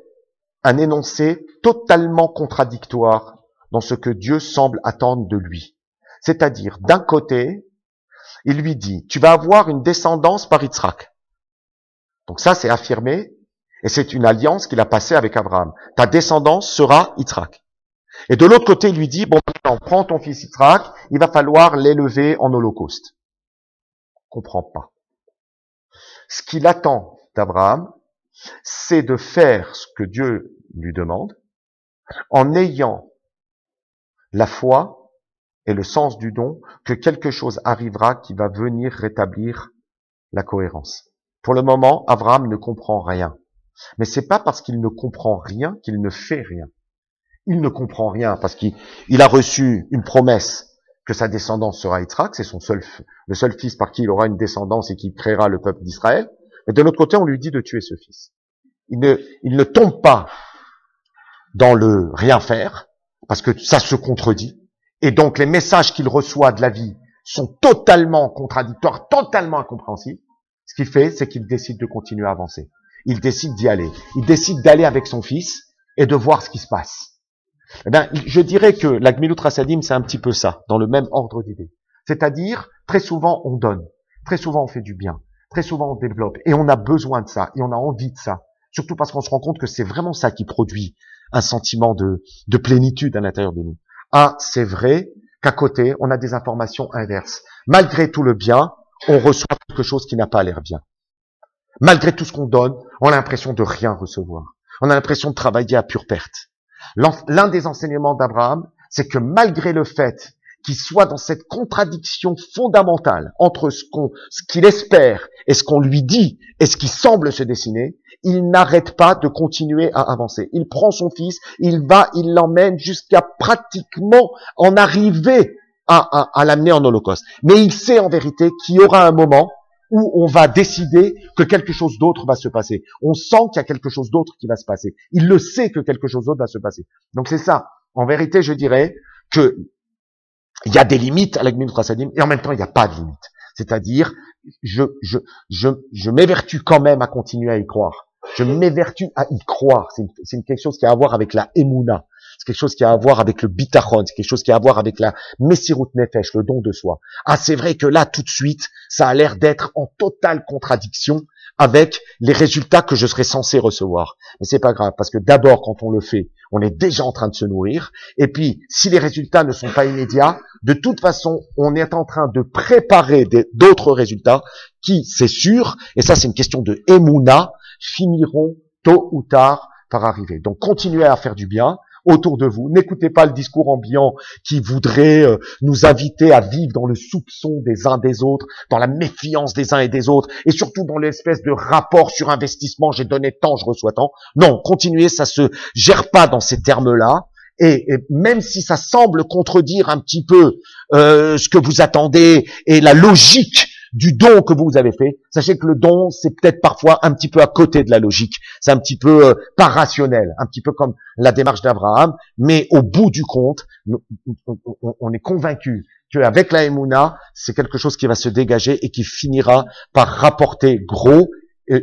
un énoncé totalement contradictoire dans ce que Dieu semble attendre de lui. C'est-à-dire, d'un côté, il lui dit, tu vas avoir une descendance par Yitzhak. Donc ça, c'est affirmé, et c'est une alliance qu'il a passée avec Abraham. Ta descendance sera Yitzhak. Et de l'autre côté, il lui dit, bon, maintenant, prends ton fils Yitzhak, il va falloir l'élever en holocauste. On comprend pas. Ce qu'il attend d'Abraham, c'est de faire ce que Dieu lui demande, en ayant la foi et le sens du don que quelque chose arrivera qui va venir rétablir la cohérence. Pour le moment, Abraham ne comprend rien. Mais c'est pas parce qu'il ne comprend rien qu'il ne fait rien. Il ne comprend rien parce qu'il a reçu une promesse que sa descendance sera Yitzhak, c'est le seul fils par qui il aura une descendance et qui créera le peuple d'Israël. Mais de l'autre côté, on lui dit de tuer ce fils. Il ne tombe pas dans le rien faire, parce que ça se contredit. Et donc, les messages qu'il reçoit de la vie sont totalement contradictoires, totalement incompréhensibles. Ce qu'il fait, c'est qu'il décide de continuer à avancer. Il décide d'y aller. Il décide d'aller avec son fils et de voir ce qui se passe. Eh bien, je dirais que la Gmilut Chasadim, c'est un petit peu ça, dans le même ordre d'idées. C'est-à-dire, très souvent, on donne. Très souvent, on fait du bien. Très souvent, on développe. Et on a besoin de ça. Et on a envie de ça. Surtout parce qu'on se rend compte que c'est vraiment ça qui produit un sentiment de plénitude à l'intérieur de nous. C'est vrai qu'à côté, on a des informations inverses. Malgré tout le bien, on reçoit quelque chose qui n'a pas l'air bien. Malgré tout ce qu'on donne, on a l'impression de rien recevoir. On a l'impression de travailler à pure perte. L'un des enseignements d'Abraham, c'est que malgré le fait qu'il soit dans cette contradiction fondamentale entre ce qu'il espère et ce qu'on lui dit et ce qui semble se dessiner, il n'arrête pas de continuer à avancer. Il prend son fils, il l'emmène jusqu'à pratiquement en arriver à l'amener en holocauste. Mais il sait en vérité qu'il y aura un moment où on va décider que quelque chose d'autre va se passer. On sent qu'il y a quelque chose d'autre qui va se passer. Il le sait que quelque chose d'autre va se passer. Donc c'est ça. En vérité, je dirais que il y a des limites à la Gmilut Chasadim et en même temps, il n'y a pas de limite. C'est-à-dire, je m'évertue quand même à continuer à y croire. Je m'évertue à y croire. C'est quelque chose qui a à voir avec la Emouna. C'est quelque chose qui a à voir avec le bitachon. C'est quelque chose qui a à voir avec la Messirut Nefesh, le don de soi. Ah, c'est vrai que là, tout de suite, ça a l'air d'être en totale contradiction avec les résultats que je serais censé recevoir. Mais c'est pas grave, parce que d'abord, quand on le fait, on est déjà en train de se nourrir. Et puis, si les résultats ne sont pas immédiats, de toute façon, on est en train de préparer d'autres résultats qui, c'est sûr, et ça c'est une question de Emouna, finiront tôt ou tard par arriver. Donc, continuez à faire du bien autour de vous. N'écoutez pas le discours ambiant qui voudrait nous inviter à vivre dans le soupçon des uns des autres, dans la méfiance des uns et des autres, et surtout dans l'espèce de rapport sur investissement, j'ai donné tant, je reçois tant. Non, continuez, ça se gère pas dans ces termes-là. Et même si ça semble contredire un petit peu ce que vous attendez et la logique du don que vous avez fait, sachez que le don, c'est peut-être parfois un petit peu à côté de la logique. C'est un petit peu pas rationnel, un petit peu comme la démarche d'Abraham. Mais au bout du compte, on est convaincu qu'avec la Emouna, c'est quelque chose qui va se dégager et qui finira par rapporter gros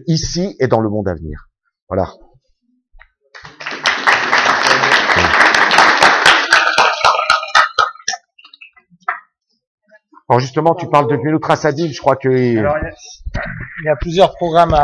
ici et dans le monde à venir. Voilà. Alors justement, tu parles de Gmilut Chassadim, je crois que... Alors, il y a plusieurs programmes à